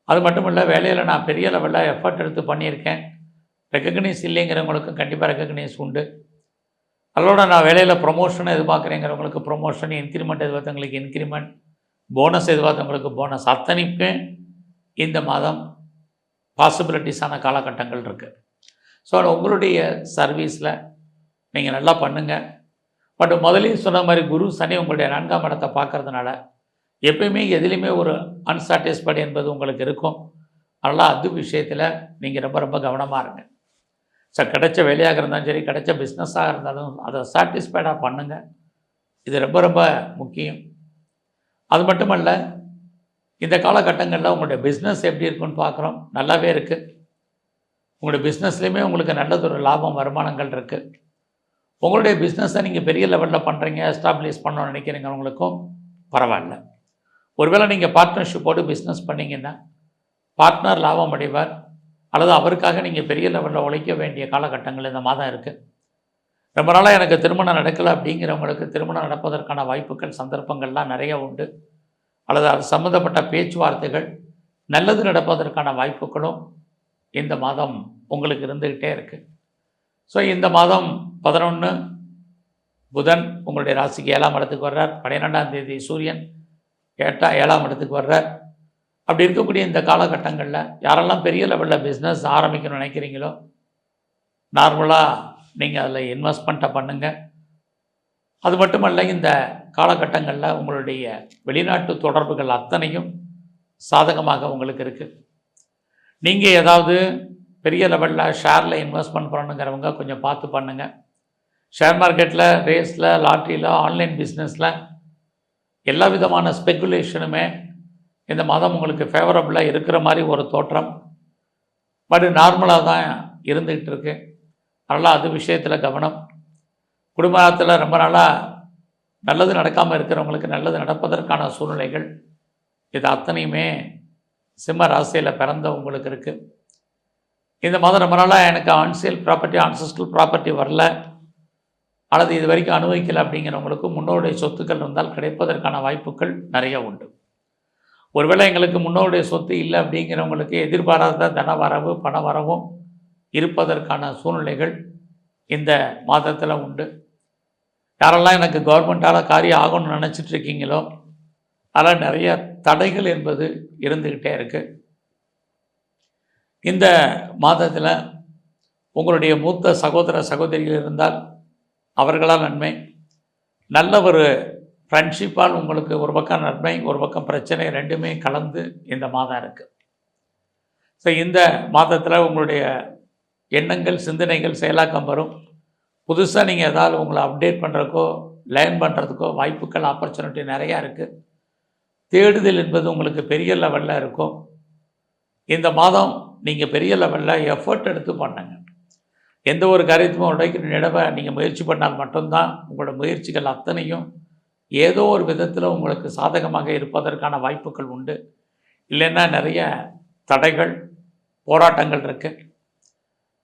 அது மட்டும் இல்லை, வேலையில் நான் பெரிய லெவலில் எஃபர்ட் எடுத்து பண்ணியிருக்கேன், ரெக்கக்னைஸ் இல்லைங்கிறவங்களுக்கும் கண்டிப்பாக ரெக்கக்னைஸ் உண்டு. அதோட நான் வேலையில் ப்ரொமோஷன் எதிர்பார்க்குறேங்கிறவங்களுக்கு ப்ரொமோஷன், இன்க்ரிமெண்ட் எதிர்பார்த்தவங்களுக்கு இன்க்ரிமெண்ட், போனஸ் எதிர்பார்த்தவங்களுக்கு போனஸ், அத்தனைக்கும் இந்த மாதம் பாசிபிலிட்டிஸான காலகட்டங்கள் இருக்குது. ஸோ உங்களுடைய சர்வீஸில் நீங்கள் நல்லா பண்ணுங்கள். பட் முதலையும் சொன்ன மாதிரி குரு சனி உங்களுடைய 4ஆம் இடத்தை பார்க்கறதுனால எப்பயுமே எதுலேயுமே ஒரு அன்சாட்டிஸ்ஃபைடு என்பது உங்களுக்கு இருக்கும். அதனால் அது விஷயத்தில் நீங்கள் ரொம்ப ரொம்ப கவனமாக இருங்க. ஸோ கிடைச்ச வேலையாக இருந்தாலும் சரி, கிடைச்ச பிஸ்னஸாக இருந்தாலும் அதை சாட்டிஸ்ஃபைடாக பண்ணுங்கள். இது ரொம்ப ரொம்ப முக்கியம். அது மட்டுமல்ல, இந்த காலகட்டங்களில் உங்களுடைய பிஸ்னஸ் எப்படி இருக்குன்னு பார்க்குறோம். நல்லாவே இருக்குது. உங்களுடைய பிஸ்னஸ்லேயுமே உங்களுக்கு நல்லதொரு லாபம், வருமானங்கள் இருக்குது. உங்களுடைய பிஸ்னஸை நீங்கள் பெரிய லெவலில் பண்ணுறீங்க, எஸ்டாப்ளிஷ் பண்ணணும்னு நினைக்கிறீங்கவங்களுக்கும் பரவாயில்ல. ஒருவேளை நீங்கள் பார்ட்னர்ஷிப்போடு பிஸ்னஸ் பண்ணிங்கன்னா பார்ட்னர் லாபம் அடைவார், அல்லது அவருக்காக நீங்கள் பெரிய லெவலில் உழைக்க வேண்டிய காலகட்டங்கள் இந்த மாதம் இருக்குது. ரொம்ப நாளாக எனக்கு திருமணம் நடக்கலை அப்படிங்கிறவங்களுக்கு திருமணம் நடப்பதற்கான வாய்ப்புகள், சந்தர்ப்பங்கள்லாம் நிறைய உண்டு. அல்லது அது சம்மந்தப்பட்ட பேச்சுவார்த்தைகள் நல்லது நடப்பதற்கான வாய்ப்புகளும் இந்த மாதம் உங்களுக்கு இருந்துக்கிட்டே இருக்குது. ஸோ இந்த மாதம் 11 புதன் உங்களுடைய ராசிக்கு 7ஆம் இடத்துக்கு வர்றார். 12ஆம் தேதி சூரியன் 7ஆம் இடத்துக்கு வர்றார். அப்படி இருக்கக்கூடிய இந்த காலகட்டங்களில் யாரெல்லாம் பெரிய லெவலில் பிஸ்னஸ் ஆரம்பிக்கணும்னு நினைக்கிறீங்களோ, நார்மலாக நீங்கள் அதில் இன்வெஸ்ட்மெண்ட்டை பண்ணுங்கள். அது மட்டுமல்ல, இந்த காலகட்டங்களில் உங்களுடைய வெளிநாட்டு தொடர்புகள் அத்தனையும் சாதகமாக உங்களுக்கு இருக்குது. நீங்கள் ஏதாவது பெரிய லெவலில் ஷேரில் இன்வெஸ்ட்மெண்ட் பண்ணணுங்கிறவங்க கொஞ்சம் பார்த்து பண்ணுங்கள். ஷேர் மார்க்கெட்டில், ரேஸில், லாட்ரியில், ஆன்லைன் பிஸ்னஸில் எல்லா விதமான ஸ்பெக்குலேஷனுமே இந்த மாதம் உங்களுக்கு ஃபேவரபுளாக இருக்கிற மாதிரி ஒரு தோற்றம். பட் நார்மலாக தான் இருந்துக்கிட்டு இருக்கு. அதனால் அது விஷயத்தில் கவனம். குடும்பத்தில் ரொம்ப நாளாக நல்லது நடக்காமல் இருக்கிறவங்களுக்கு நல்லது நடப்பதற்கான சூழ்நிலைகள், இது அத்தனையுமே சிம்ம ராசியில் பிறந்த உங்களுக்கு இருக்குது. இந்த மாதம் ரொம்ப நாளாக எனக்கு ஆன்சேல் ப்ராப்பர்ட்டி, ஆன்செஸ்ட்ரல் ப்ராப்பர்ட்டி வரல, அல்லது இது வரைக்கும் அனுபவிக்கலை அப்படிங்கிறவங்களுக்கு முன்னோருடைய சொத்துக்கள் இருந்தால் கிடைப்பதற்கான வாய்ப்புகள் நிறைய உண்டு. ஒருவேளை எங்களுக்கு முன்னோருடைய சொத்து இல்லை அப்படிங்கிறவங்களுக்கு எதிர்பாராத தன வரவு, பண வரவும் இருப்பதற்கான சூழ்நிலைகள் இந்த மாதத்தில் உண்டு. யாரெல்லாம் எனக்கு கவர்மெண்ட்டால் காரியம் ஆகணும்னு நினச்சிட்ருக்கீங்களோ, ஆனால் நிறைய தடைகள் என்பது இருந்துக்கிட்டே இருக்குது. இந்த மாதத்தில் உங்களுடைய மூத்த சகோதர சகோதரிகள் இருந்தால் அவர்களால் நன்மை, நல்ல ஒரு ஃப்ரெண்ட்ஷிப்பால் உங்களுக்கு ஒரு பக்கம் நன்மை, ஒரு பக்கம் பிரச்சனை, ரெண்டுமே கலந்து இந்த மாதம் இருக்குது. ஸோ இந்த மாதத்தில் உங்களுடைய எண்ணங்கள், சிந்தனைகள் செயலாக்கம் வரும். புதுசாக நீங்கள் ஏதாவது உங்களை அப்டேட் பண்ணுறதுக்கோ லேர்ன் பண்ணுறதுக்கோ வாய்ப்புகள், ஆப்பர்ச்சுனிட்டி நிறையா இருக்குது. தேடுதல் என்பது உங்களுக்கு பெரிய லெவலில் இருக்கும். இந்த மாதம் நீங்கள் பெரிய லெவலில் எஃபர்ட் எடுத்து பண்ணுங்க. எந்த ஒரு காரியத்தையும் உடைக்கிற நிலவை நீங்கள் முயற்சி பண்ணால் மட்டும்தான் உங்களோட முயற்சிகள் அத்தனையும் ஏதோ ஒரு விதத்தில் உங்களுக்கு சாதகமாக இருப்பதற்கான வாய்ப்புகள் உண்டு. இல்லைன்னா நிறைய தடைகள், போராட்டங்கள் இருக்குது.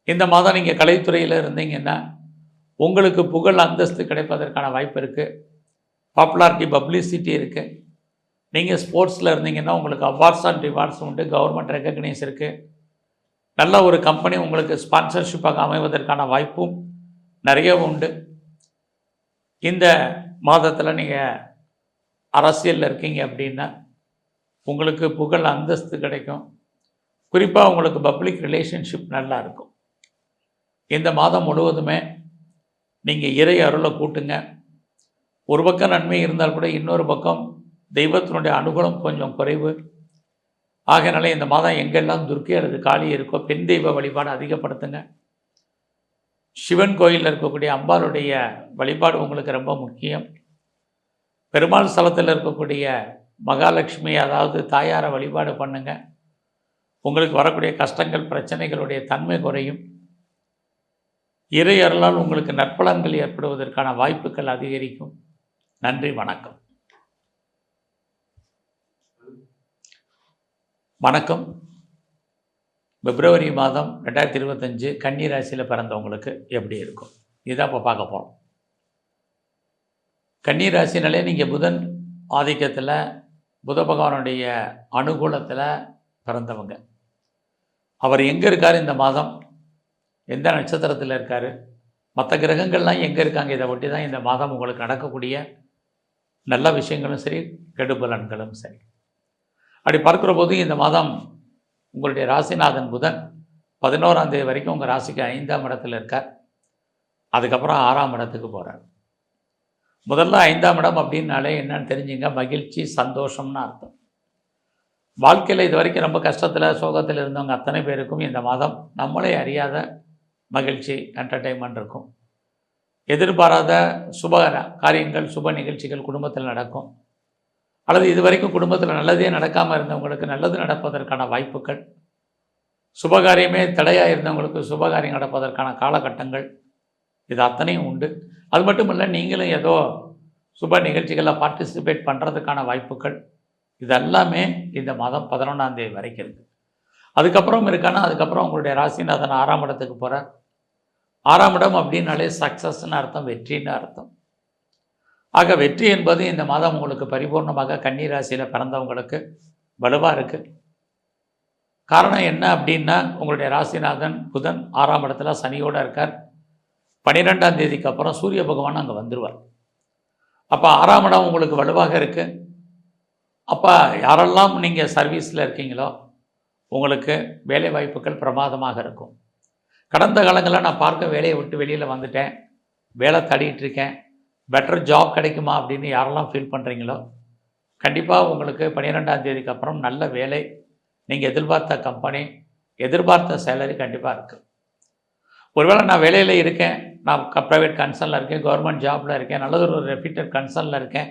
இந்த மாதம் நீங்கள் கலைத்துறையில் இருந்தீங்கன்னா உங்களுக்கு புகழ், அந்தஸ்து கிடைப்பதற்கான வாய்ப்பு இருக்குது. பாப்புலாரிட்டி, பப்ளிசிட்டி இருக்குது. நீங்கள் ஸ்போர்ட்ஸில் இருந்தீங்கன்னா உங்களுக்கு அவார்ட்ஸ் அண்ட் ரிவார்ட்ஸ் உண்டு. கவர்மெண்ட் ரெக்கக்னைஸ் இருக்குது. நல்ல ஒரு கம்பெனி உங்களுக்கு ஸ்பான்சர்ஷிப்பாக அமைவதற்கான வாய்ப்பும் நிறைய உண்டு. இந்த மாதத்தில் நீங்கள் அரசியலில் இருக்கீங்க அப்படின்னா உங்களுக்கு புகழ், அந்தஸ்து கிடைக்கும். குறிப்பாக உங்களுக்கு பப்ளிக் ரிலேஷன்ஷிப் நல்லா இருக்கும். இந்த மாதம் முழுவதுமே நீங்கள் இறை அருளை கூட்டுங்க. ஒரு பக்கம் நன்மை இருந்தால் கூட இன்னொரு பக்கம் தெய்வத்தினுடைய அனுகூலம் கொஞ்சம் குறைவு. ஆகையினால இந்த மாதம் எங்கெல்லாம் துர்க்கை அல்லது காளி இருக்கோ பெண் தெய்வ வழிபாடு அதிகப்படுத்துங்க. சிவன் கோயிலில் இருக்கக்கூடிய அம்பாளுடைய வழிபாடு உங்களுக்கு ரொம்ப முக்கியம். பெருமாள் ஸ்தலத்தில் இருக்கக்கூடிய மகாலட்சுமி, அதாவது தாயாரை வழிபாடு பண்ணுங்க. உங்களுக்கு வரக்கூடிய கஷ்டங்கள், பிரச்சனைகளுடைய தன்மை குறையும். இறை அருளால் உங்களுக்கு நற்பலன்கள் ஏற்படுவதற்கான வாய்ப்புகள் அதிகரிக்கும். நன்றி, வணக்கம். வணக்கம். பிப்ரவரி மாதம் 2025 கன்னி ராசியில் பிறந்தவங்களுக்கு எப்படி இருக்கும் இதான் இப்போ பார்க்க போகிறோம். கன்னி ராசினாலே நீங்கள் புதன் ஆதிக்கத்தில், புத பகவானுடைய அனுகூலத்தில் பிறந்தவங்க. அவர் எங்கே இருக்கார் இந்த மாதம், எந்த நட்சத்திரத்தில் இருக்கார், மற்ற கிரகங்கள்லாம் எங்கே இருக்காங்க, இதை ஒட்டி தான் இந்த மாதம் உங்களுக்கு நடக்கக்கூடிய நல்ல விஷயங்களும் சரி, கெடுபலன்களும் சரி. அப்படி பார்க்குற போது இந்த மாதம் உங்களுடைய ராசிநாதன் புதன் 11ஆம் தேதி வரைக்கும் உங்கள் ராசிக்கு 5ஆம் இடத்துல இருக்கார். அதுக்கப்புறம் 6ஆம் இடத்துக்கு போகிறார். முதல்ல 5ஆம் இடம் அப்படின்னாலே என்னன்னு தெரிஞ்சுங்க, மகிழ்ச்சி, சந்தோஷம்னு அர்த்தம். வாழ்க்கையில் இது வரைக்கும் ரொம்ப கஷ்டத்தில், சோகத்தில் இருந்தவங்க அத்தனை பேருக்கும் இந்த மாதம் நம்மளே அறியாத மகிழ்ச்சி, என்டர்டெயின்மெண்ட் இருக்கும். எதிர்பாராத சுப காரியங்கள், சுப நிகழ்ச்சிகள் குடும்பத்தில் நடக்கும். அல்லது இது வரைக்கும் குடும்பத்தில் நல்லதே நடக்காமல் இருந்தவங்களுக்கு நல்லது நடப்பதற்கான வாய்ப்புகள், சுபகாரியமே தடையாக இருந்தவங்களுக்கு சுபகாரியம் நடப்பதற்கான காலகட்டங்கள், இது அத்தனையும் உண்டு. அது மட்டும் இல்லை, நீங்களும் ஏதோ சுப நிகழ்ச்சிகளில் பார்ட்டிசிபேட் பண்ணுறதுக்கான வாய்ப்புகள், இதெல்லாமே இந்த மாதம் 11ஆம் தேதி வரைக்கும் இருக்குது. அதுக்கப்புறம் இருக்கானா, அதுக்கப்புறம் உங்களுடைய ராசிநாதன் 6ஆம் இடத்துக்கு போகிறார். 6ஆம் இடம் அப்படின்னாலே சக்ஸஸ்ன்னு அர்த்தம், வெற்றின்னு அர்த்தம். ஆக வெற்றி என்பது இந்த மாதம் உங்களுக்கு பரிபூர்ணமாக கன்னி ராசியில் பிறந்தவங்களுக்கு வலுவாக இருக்குது. காரணம் என்ன அப்படின்னா, உங்களுடைய ராசிநாதன் புதன் 6ஆம் இடத்துல சனியோடு இருக்கார். 12ஆம் தேதிக்கு அப்புறம் சூரிய பகவான் அங்கே வந்துடுவார். அப்போ 6ஆம் இடம் உங்களுக்கு வலுவாக இருக்குது. அப்போ யாரெல்லாம் நீங்கள் சர்வீஸில் இருக்கீங்களோ உங்களுக்கு வேலை வாய்ப்புகள் பிரமாதமாக இருக்கும். கடந்த காலங்களில் நான் பார்க்க வேலையை விட்டு வெளியில் வந்துட்டேன், வேலை தேடிட்டு இருக்கேன், பெட்டர் ஜாப் கிடைக்குமா அப்படின்னு யாரெல்லாம் ஃபீல் பண்ணுறீங்களோ கண்டிப்பாக உங்களுக்கு 12ஆம் தேதிக்கு அப்புறம் நல்ல வேலை, நீங்கள் எதிர்பார்த்த கம்பெனி, எதிர்பார்த்த சேலரி கண்டிப்பாக இருக்குது. ஒருவேளை நான் வேலையில் இருக்கேன், நான் ப்ரைவேட் கன்சர்னில் இருக்கேன், கவர்மெண்ட் ஜாபில் இருக்கேன், நல்லது ஒரு ரெப்யூட்டட் கன்சர்னில் இருக்கேன்,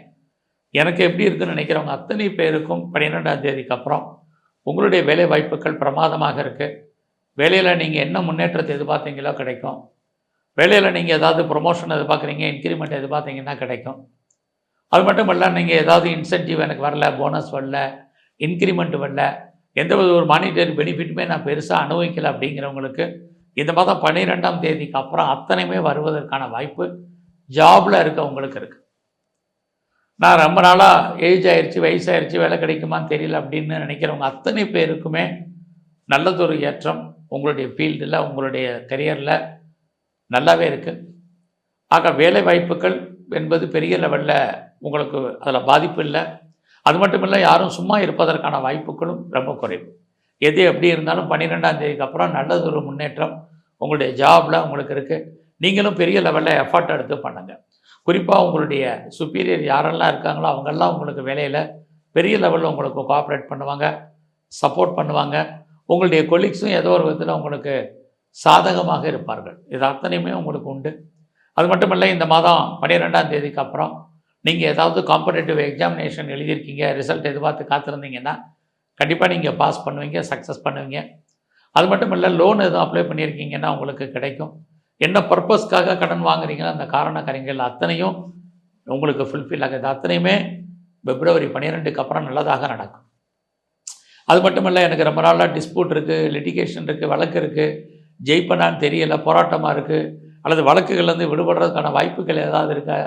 எனக்கு எப்படி இருக்குதுன்னு நினைக்கிறவங்க அத்தனை பேருக்கும் 12ஆம் தேதிக்கு அப்புறம் உங்களுடைய வேலை வாய்ப்புகள் பிரமாதமாக இருக்குது. வேலையில் நீங்கள் என்ன முன்னேற்றத்தை எதிர்பார்த்தீங்களோ கிடைக்கும். வேலையில் நீங்கள் ஏதாவது ப்ரொமோஷன் எதிர்பார்க்குறீங்க, இன்க்ரிமெண்ட் எதிர்பார்த்தீங்கன்னா கிடைக்கும். அது மட்டும் இல்லை, நீங்கள் ஏதாவது இன்சென்டிவ் எனக்கு வரல, போனஸ் வரல, இன்க்ரிமெண்ட் வரல, எந்த ஒரு மானிட்டரி பெனிஃபிட்டுமே நான் பெருசாக அனுபவிக்கலை அப்படிங்கிறவங்களுக்கு இந்த மாதம் 12ஆம் தேதிக்கு அப்புறம் அத்தனையுமே வருவதற்கான வாய்ப்பு ஜாபில் இருக்கவங்களுக்கு இருக்குது. நான் ரொம்ப நாளாக ஏஜ் ஆயிடுச்சு, வயசாகிடுச்சு, வேலை கிடைக்குமான்னு தெரியல அப்படின்னு நினைக்கிறவங்க அத்தனை பேருக்குமே நல்லதொரு ஏற்றம் உங்களுடைய ஃபீல்டில், உங்களுடைய கரியரில் நல்லாவே இருக்குது. ஆக வேலை வாய்ப்புகள் என்பது பெரிய லெவலில் உங்களுக்கு அதில் பாதிப்பு இல்லை. அது மட்டும் இல்லை, யாரும் சும்மா இருப்பதற்கான வாய்ப்புகளும் ரொம்ப குறைவு. எது எப்படி இருந்தாலும் 12ஆம் தேதிக்கு அப்புறம் நல்லது ஒரு முன்னேற்றம் உங்களுடைய ஜாபில் உங்களுக்கு இருக்குது. நீங்களும் பெரிய லெவலில் எஃபர்ட் எடுத்து பண்ணுங்கள். குறிப்பாக உங்களுடைய சுப்பீரியர் யாரெல்லாம் இருக்காங்களோ அவங்கெல்லாம் உங்களுக்கு வேலையில் பெரிய லெவலில் உங்களுக்கு கோஆப்ரேட் பண்ணுவாங்க, சப்போர்ட் பண்ணுவாங்க. உங்களுடைய கொலீக்ஸும் ஏதோ ஒரு விதத்தில் உங்களுக்கு சாதகமாக இருப்பார்கள். இது அத்தனையுமே உங்களுக்கு உண்டு. அது மட்டும் இல்லை, இந்த மாதம் 12ஆம் தேதிக்கு அப்புறம் நீங்கள் ஏதாவது காம்படேட்டிவ் எக்ஸாமினேஷன் எழுதியிருக்கீங்க, ரிசல்ட் எதிர்பார்த்து காத்திருந்தீங்கன்னா கண்டிப்பாக நீங்கள் பாஸ் பண்ணுவீங்க, சக்ஸஸ் பண்ணுவீங்க. அது மட்டும் இல்லை, லோன் எதுவும் அப்ளை பண்ணியிருக்கீங்கன்னா உங்களுக்கு கிடைக்கும். என்ன பர்பஸ்க்காக கடன் வாங்குறீங்களோ அந்த காரண காரியங்கள் அத்தனையும் உங்களுக்கு ஃபுல்ஃபில் ஆகுது. அத்தனையுமே பிப்ரவரி 12க்கு அப்புறம் நல்லதாக நடக்கும். அது மட்டும் இல்லை, எனக்கு ரொம்ப நாளாக டிஸ்பியூட் இருக்குது, லிட்டிகேஷன் இருக்குது, வழக்கு இருக்குது, ஜெயிப்பனான்னு தெரியலை, போராட்டமாக இருக்குது, அல்லது வழக்குகள்லேருந்து விடுபடுறதுக்கான வாய்ப்புகள் ஏதாவது இருக்கா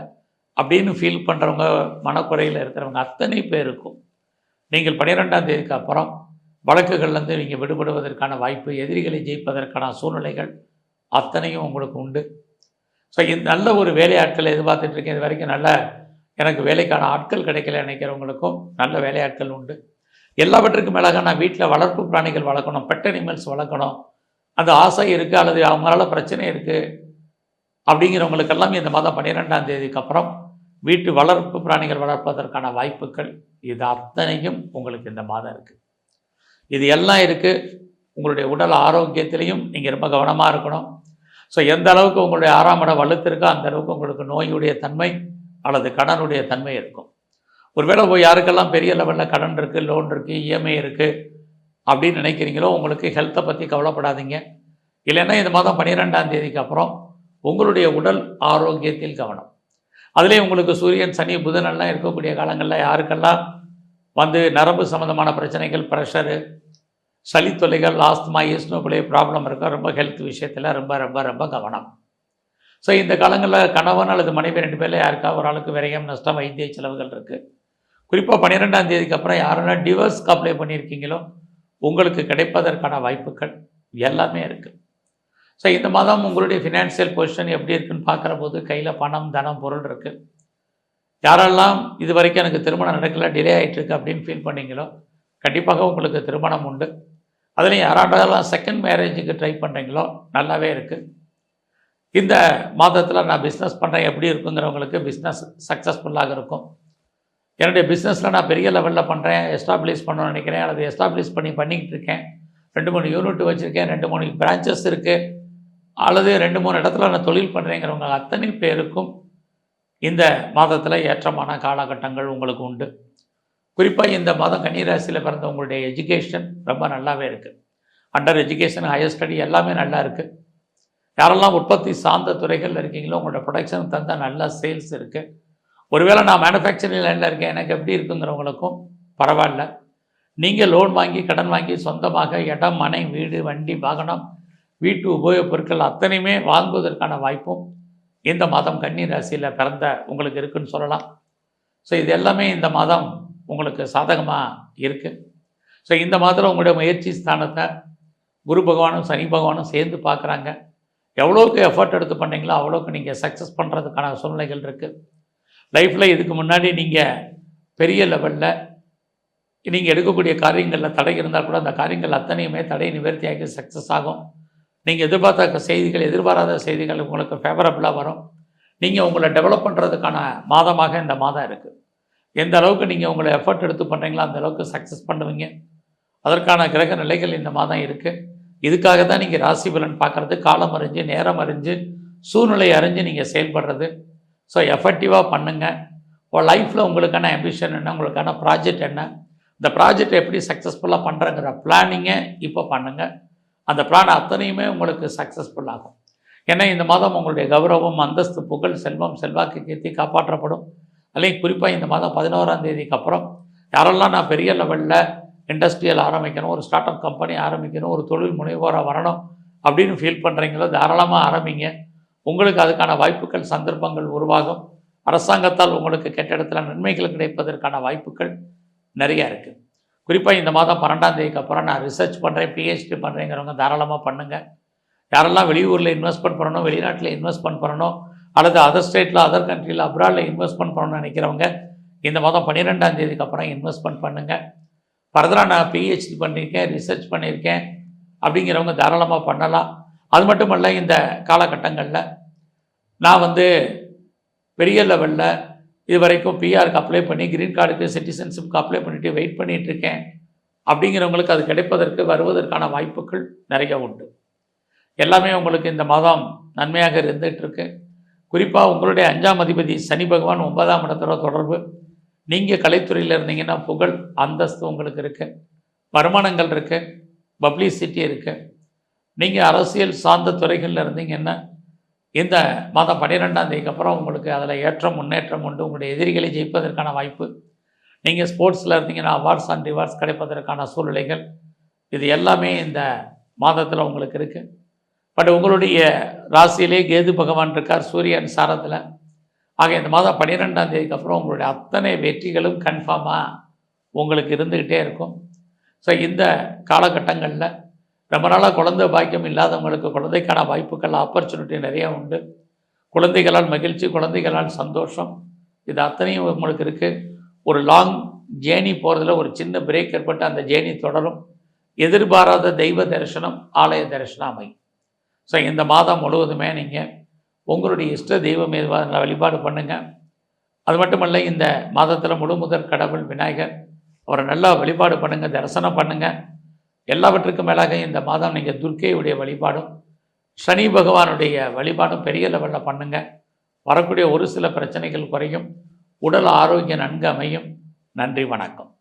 அப்படின்னு ஃபீல் பண்ணுறவங்க, மனக்குறையில் இருக்கிறவங்க அத்தனை பேருக்கும் நீங்கள் 12ஆம் தேதிக்கு அப்புறம் வழக்குகள்லேருந்து நீங்கள் விடுபடுவதற்கான வாய்ப்பு, எதிரிகளை ஜெயிப்பதற்கான சூழ்நிலைகள் அத்தனையும் உங்களுக்கு உண்டு. ஸோ இந்த நல்ல ஒரு வேலையாட்கள் எதிர்பார்த்துட்ருக்கேன். இது வரைக்கும் நல்ல எனக்கு வேலைக்கான ஆட்கள் கிடைக்கல நினைக்கிறவங்களுக்கும் நல்ல வேலையாட்கள் உண்டு. எல்லாவற்றுக்கும் மேலாக நான் வீட்டில் வளர்ப்பு பிராணிகள் வளர்க்கணும், பெட் அனிமல்ஸ் வளர்க்கணும், அந்த ஆசை இருக்குது, அல்லது அவங்களால பிரச்சனை இருக்குது அப்படிங்கிறவங்களுக்கெல்லாம் இந்த மாதம் 12ஆம் தேதிக்கு அப்புறம் வீட்டு வளர்ப்பு பிராணிகள் வளர்ப்பதற்கான வாய்ப்புகள் இது அத்தனையும் உங்களுக்கு இந்த மாதம் இருக்குது. இது எல்லாம் இருக்குது. உங்களுடைய உடல் ஆரோக்கியத்திலையும் நீங்கள் ரொம்ப கவனமாக இருக்கணும். ஸோ எந்த அளவுக்கு உங்களுடைய 6ஆம் இடம் வலுத்திருக்கோ அந்த அளவுக்கு உங்களுக்கு நோயுடைய தன்மை அல்லது கடனுடைய தன்மை இருக்கும். ஒருவேளை யாருக்கெல்லாம் பெரிய லெவலில் கடன் இருக்குது, லோன் இருக்குது, இஎம்ஐ இருக்குது அப்படின்னு நினைக்கிறீங்களோ உங்களுக்கு ஹெல்த்தை பற்றி கவலைப்படாதீங்க. இல்லைன்னா இந்த மாதம் 12ஆம் தேதிக்கு அப்புறம் உங்களுடைய உடல் ஆரோக்கியத்தில் கவனம். அதிலே உங்களுக்கு சூரியன், சனி, புதனெல்லாம் இருக்கக்கூடிய காலங்களில் யாருக்கெல்லாம் நரம்பு சம்மந்தமான பிரச்சனைகள், ப்ரெஷரு, சளி தொல்லைகள், ஆஸ்துமா, ஈஸ்னோபிளே ப்ராப்ளம் இருக்கோ ரொம்ப ஹெல்த் விஷயத்தில் ரொம்ப ரொம்ப ரொம்ப கவனம். ஸோ இந்த காலங்களில் கணவன் அல்லது மனைவி 2 பேரில் யாருக்கா ஒரு ஆளுக்கு விரயம், நஷ்டம், வைத்திய செலவுகள் இருக்குது. குறிப்பாக 12ஆம் தேதிக்கு அப்புறம் யாரெல்லாம் டிவோர்ஸ்க்கு அப்ளை பண்ணியிருக்கீங்களோ உங்களுக்கு கிடைப்பதற்கான வாய்ப்புகள் எல்லாமே இருக்குது. ஸோ இந்த மாதம் உங்களுடைய ஃபினான்ஷியல் பொசிஷன் எப்படி இருக்குன்னு பார்க்குற போது கையில் பணம், தனம், பொருள் இருக்குது. யாரெல்லாம் இது வரைக்கும் எனக்கு திருமணம் நடக்கல, டிலே ஆகிட்டுருக்கு அப்படின்னு ஃபீல் பண்ணீங்களோ கண்டிப்பாக உங்களுக்கு திருமணம் உண்டு. அதுலேயும் யாராட்டெல்லாம் செகண்ட் மேரேஜுக்கு ட்ரை பண்ணுறீங்களோ நல்லாவே இருக்குது. இந்த மாதத்தில் நான் பிஸ்னஸ் பண்ணுறேன் எப்படி இருக்குங்கிறவங்களுக்கு பிஸ்னஸ் சக்ஸஸ்ஃபுல்லாக இருக்கும். என்னுடைய பிஸ்னஸில் நான் பெரிய லெவலில் பண்ணுறேன், எஸ்டாப்ளிஷ் பண்ணணும்னு நினைக்கிறேன், அல்லது எஸ்டாப்ளிஷ் பண்ணிக்கிட்டு இருக்கேன், 2-3 யூனிட் வச்சுருக்கேன், 2-3 பிரான்ச்சஸ் இருக்குது, அல்லது 2-3 இடத்துல நான் தொழில் பண்ணுறேங்கிறவங்க அத்தனை பேருக்கும் இந்த மாதத்தில் ஏற்றமான காலகட்டங்கள் உங்களுக்கு உண்டு. குறிப்பாக இந்த மாதம் கன்னிராசியில் பிறந்த உங்களுடைய எஜுகேஷன் ரொம்ப நல்லாவே இருக்குது. அண்டர் எஜுகேஷன், ஹையர் ஸ்டடி எல்லாமே நல்லா இருக்குது. யாரெல்லாம் உற்பத்தி சார்ந்த துறைகளில் இருக்கீங்களோ உங்களோட ப்ரொடக்ஷன் தந்தால் நல்ல சேல்ஸ் இருக்குது. ஒருவேளை நான் மேனுஃபேக்சரிங் லைனில் இருக்கேன், எனக்கு எப்படி இருக்குங்கிறவங்களுக்கும் பரவாயில்ல. நீங்கள் லோன் வாங்கி, கடன் வாங்கி சொந்தமாக இடம், மனை, வீடு, வண்டி, வாகனம், வீட்டு உபயோகப் பொருட்கள் அத்தனையுமே வாங்குவதற்கான வாய்ப்பும் இந்த மாதம் கன்னி ராசியில் பிறந்த உங்களுக்கு இருக்குதுன்னு சொல்லலாம். ஸோ இது எல்லாமே இந்த மாதம் உங்களுக்கு சாதகமாக இருக்குது. ஸோ இந்த மாதத்தில் உங்களுடைய முயற்சி ஸ்தானத்தை குரு பகவானும் சனி பகவானும் சேர்ந்து பார்க்குறாங்க. எவ்வளோக்கு எஃபர்ட் எடுத்து பண்ணீங்களோ அவ்வளோக்கு நீங்கள் சக்ஸஸ் பண்ணுறதுக்கான சூழ்நிலைகள் இருக்குது. லைஃப்பில் இதுக்கு முன்னாடி நீங்கள் பெரிய லெவலில் நீங்கள் எடுக்கக்கூடிய காரியங்களில் தடை இருந்தால் கூட அந்த காரியங்கள் அத்தனையுமே தடை நிவர்த்தியாகி சக்ஸஸ் ஆகும். நீங்கள் எதிர்பார்த்த செய்திகள், எதிர்பாராத செய்திகள் உங்களுக்கு ஃபேவரபுளாக வரும். நீங்கள் உங்களை டெவலப் பண்ணுறதுக்கான மாதமாக இந்த மாதம் இருக்குது. எந்த அளவுக்கு நீங்கள் உங்களை எஃபர்ட் எடுத்து பண்ணுறீங்களோ அந்த அளவுக்கு சக்ஸஸ் பண்ணுவீங்க. அதற்கான கிரக நிலைகள் இந்த மாதம் இருக்குது. இதுக்காக தான் நீங்கள் ராசி பலன் பார்க்குறது, காலம் அறிஞ்சு, நேரம் அறிஞ்சு, சூழ்நிலை அறிஞ்சு நீங்கள் செயல்படுறது. ஸோ எஃபெக்டிவாக பண்ணுங்கள். உங்கள் லைஃப்பில் உங்களுக்கான ஆம்பிஷன் என்ன, உங்களுக்கான ப்ராஜெக்ட் என்ன, இந்த ப்ராஜெக்டை எப்படி சக்ஸஸ்ஃபுல்லாக பண்ணுறங்கிற பிளானிங்கை இப்போ பண்ணுங்கள். அந்த பிளான் அத்தனையுமே உங்களுக்கு சக்ஸஸ்ஃபுல் ஆகும். ஏன்னா இந்த மாதம் உங்களுடைய கௌரவம், அந்தஸ்து, புகழ், செல்வம், செல்வாக்கு, கீர்த்தி காப்பாற்றப்படும். அல்லது குறிப்பாக இந்த மாதம் 11ஆம் தேதிக்கு அப்புறம் யாரெல்லாம் நான் பெரிய லெவலில் இண்டஸ்ட்ரியல் ஆரம்பிக்கணும், ஒரு ஸ்டார்ட் அப் கம்பெனி ஆரம்பிக்கணும், ஒரு தொழில் முனைவோராக வரணும் அப்படின்னு ஃபீல் பண்ணுறீங்களோ தாராளமாக ஆரம்பிங்க. உங்களுக்கு அதுக்கான வாய்ப்புகள், சந்தர்ப்பங்கள் உருவாகும். அரசாங்கத்தால் உங்களுக்கு கெட்ட இடத்துல நன்மைகள் கிடைப்பதற்கான வாய்ப்புகள் நிறையா இருக்குது. குறிப்பாக இந்த மாதம் 12ஆம் தேதிக்கு அப்புறம் நான் ரிசர்ச் பண்ணுறேன், பிஹெச்டி பண்ணுறேங்கிறவங்க தாராளமாக பண்ணுங்கள். யாரெல்லாம் வெளியூரில் இன்வெஸ்ட்மெண்ட் பண்ணணும், வெளிநாட்டில் இன்வெஸ்ட்மெண்ட் பண்ணணும், அல்லது அதர் ஸ்டேட்டில், அதர் கண்ட்ரியில், அப்ராடில் இன்வெஸ்ட்மெண்ட் பண்ணணும்னு நினைக்கிறவங்க இந்த மாதம் 12ஆம் தேதிக்கு அப்புறம் இன்வெஸ்ட்மெண்ட் பண்ணுங்கள். ஃபர்தராக நான் பிஹெச்டி பண்ணியிருக்கேன், ரிசர்ச் பண்ணியிருக்கேன் அப்படிங்கிறவங்க தாராளமாக பண்ணலாம். அது மட்டுமல்ல, இந்த காலகட்டங்களில் நான் பெரிய லெவலில் இது வரைக்கும் பிஆருக்கு அப்ளை பண்ணி க்ரீன் கார்டுக்கு சிட்டிசன்ஷிப்க்கு அப்ளை பண்ணிவிட்டு வெயிட் பண்ணிகிட்ருக்கேன் அப்படிங்கிறவங்களுக்கு அது கிடைப்பதற்கு வருவதற்கான வாய்ப்புகள் நிறைய உண்டு. எல்லாமே உங்களுக்கு இந்த மாதம் நன்மையாக இருந்துகிட்ருக்கு. குறிப்பாக உங்களுடைய 5ஆம் அதிபதி சனி பகவான் 9ஆம் இடத்துல தொடர்பு. நீங்கள் கலைத்துறையில் இருந்தீங்கன்னா புகழ் அந்தஸ்து உங்களுக்கு இருக்குது, வருமானங்கள் இருக்குது, பப்ளிசிட்டி இருக்குது. நீங்கள் அரசியல் சார்ந்த துறைகளில் இருந்தீங்கன்னா இந்த மாதம் 12ஆம் தேதிக்கு அப்புறம் உங்களுக்கு அதில் ஏற்றம் முன்னேற்றம் உண்டு. உங்களுடைய எதிரிகளை ஜெயிப்பதற்கான வாய்ப்பு. நீங்கள் ஸ்போர்ட்ஸில் இருந்தீங்கன்னா அவார்ட்ஸ் அண்ட் ரிவார்ட்ஸ் கிடைப்பதற்கான சூழ்நிலைகள் இது எல்லாமே இந்த மாதத்தில் உங்களுக்கு இருக்குது. பட் உங்களுடைய ராசியிலே கேது பகவான் இருக்கார் சூரியன் சாரத்தில். ஆக இந்த மாதம் 12ஆம் தேதிக்கு அப்புறம் உங்களுடைய அத்தனை வெற்றிகளும் கன்ஃபார்மாக உங்களுக்கு இருந்துக்கிட்டே இருக்கும். ஸோ இந்த காலகட்டங்களில் ரொம்ப நாளாக குழந்தை பாக்கியம் இல்லாதவங்களுக்கு குழந்தைக்கான வாய்ப்புகள் ஆப்பர்ச்சுனிட்டி நிறையா உண்டு. குழந்தைகளால் மகிழ்ச்சி, குழந்தைகளால் சந்தோஷம், இது அத்தனையும் உங்களுக்கு இருக்குது. ஒரு லாங் ஜேர்னி போகிறதுல ஒரு சின்ன பிரேக் ஏற்பட்டு அந்த ஜேர்னி தொடரும். எதிர்பாராத தெய்வ தரிசனம், ஆலய தரிசனம் அமையும். ஸோ இந்த மாதம் முழுவதுமே நீங்கள் உங்களுடைய இஷ்ட தெய்வம் எதுவாக வழிபாடு பண்ணுங்கள். அது மட்டுமல்ல, இந்த மாதத்தில் முழுமுதற் கடவுள் விநாயகர், அவரை நல்லா வழிபாடு பண்ணுங்கள், தரிசனம் பண்ணுங்கள். எல்லாவற்றுக்கும் மேலாக இந்த மாதம் நீங்கள் துர்க்கையுடைய வழிபாடும் சனி பகவானுடைய வழிபாடும் பெரிய லெவலில் பண்ணுங்கள். வரக்கூடிய ஒரு சில பிரச்சனைகள் குறையும். உடல் ஆரோக்கியம் நன்கு அமையும். நன்றி, வணக்கம்.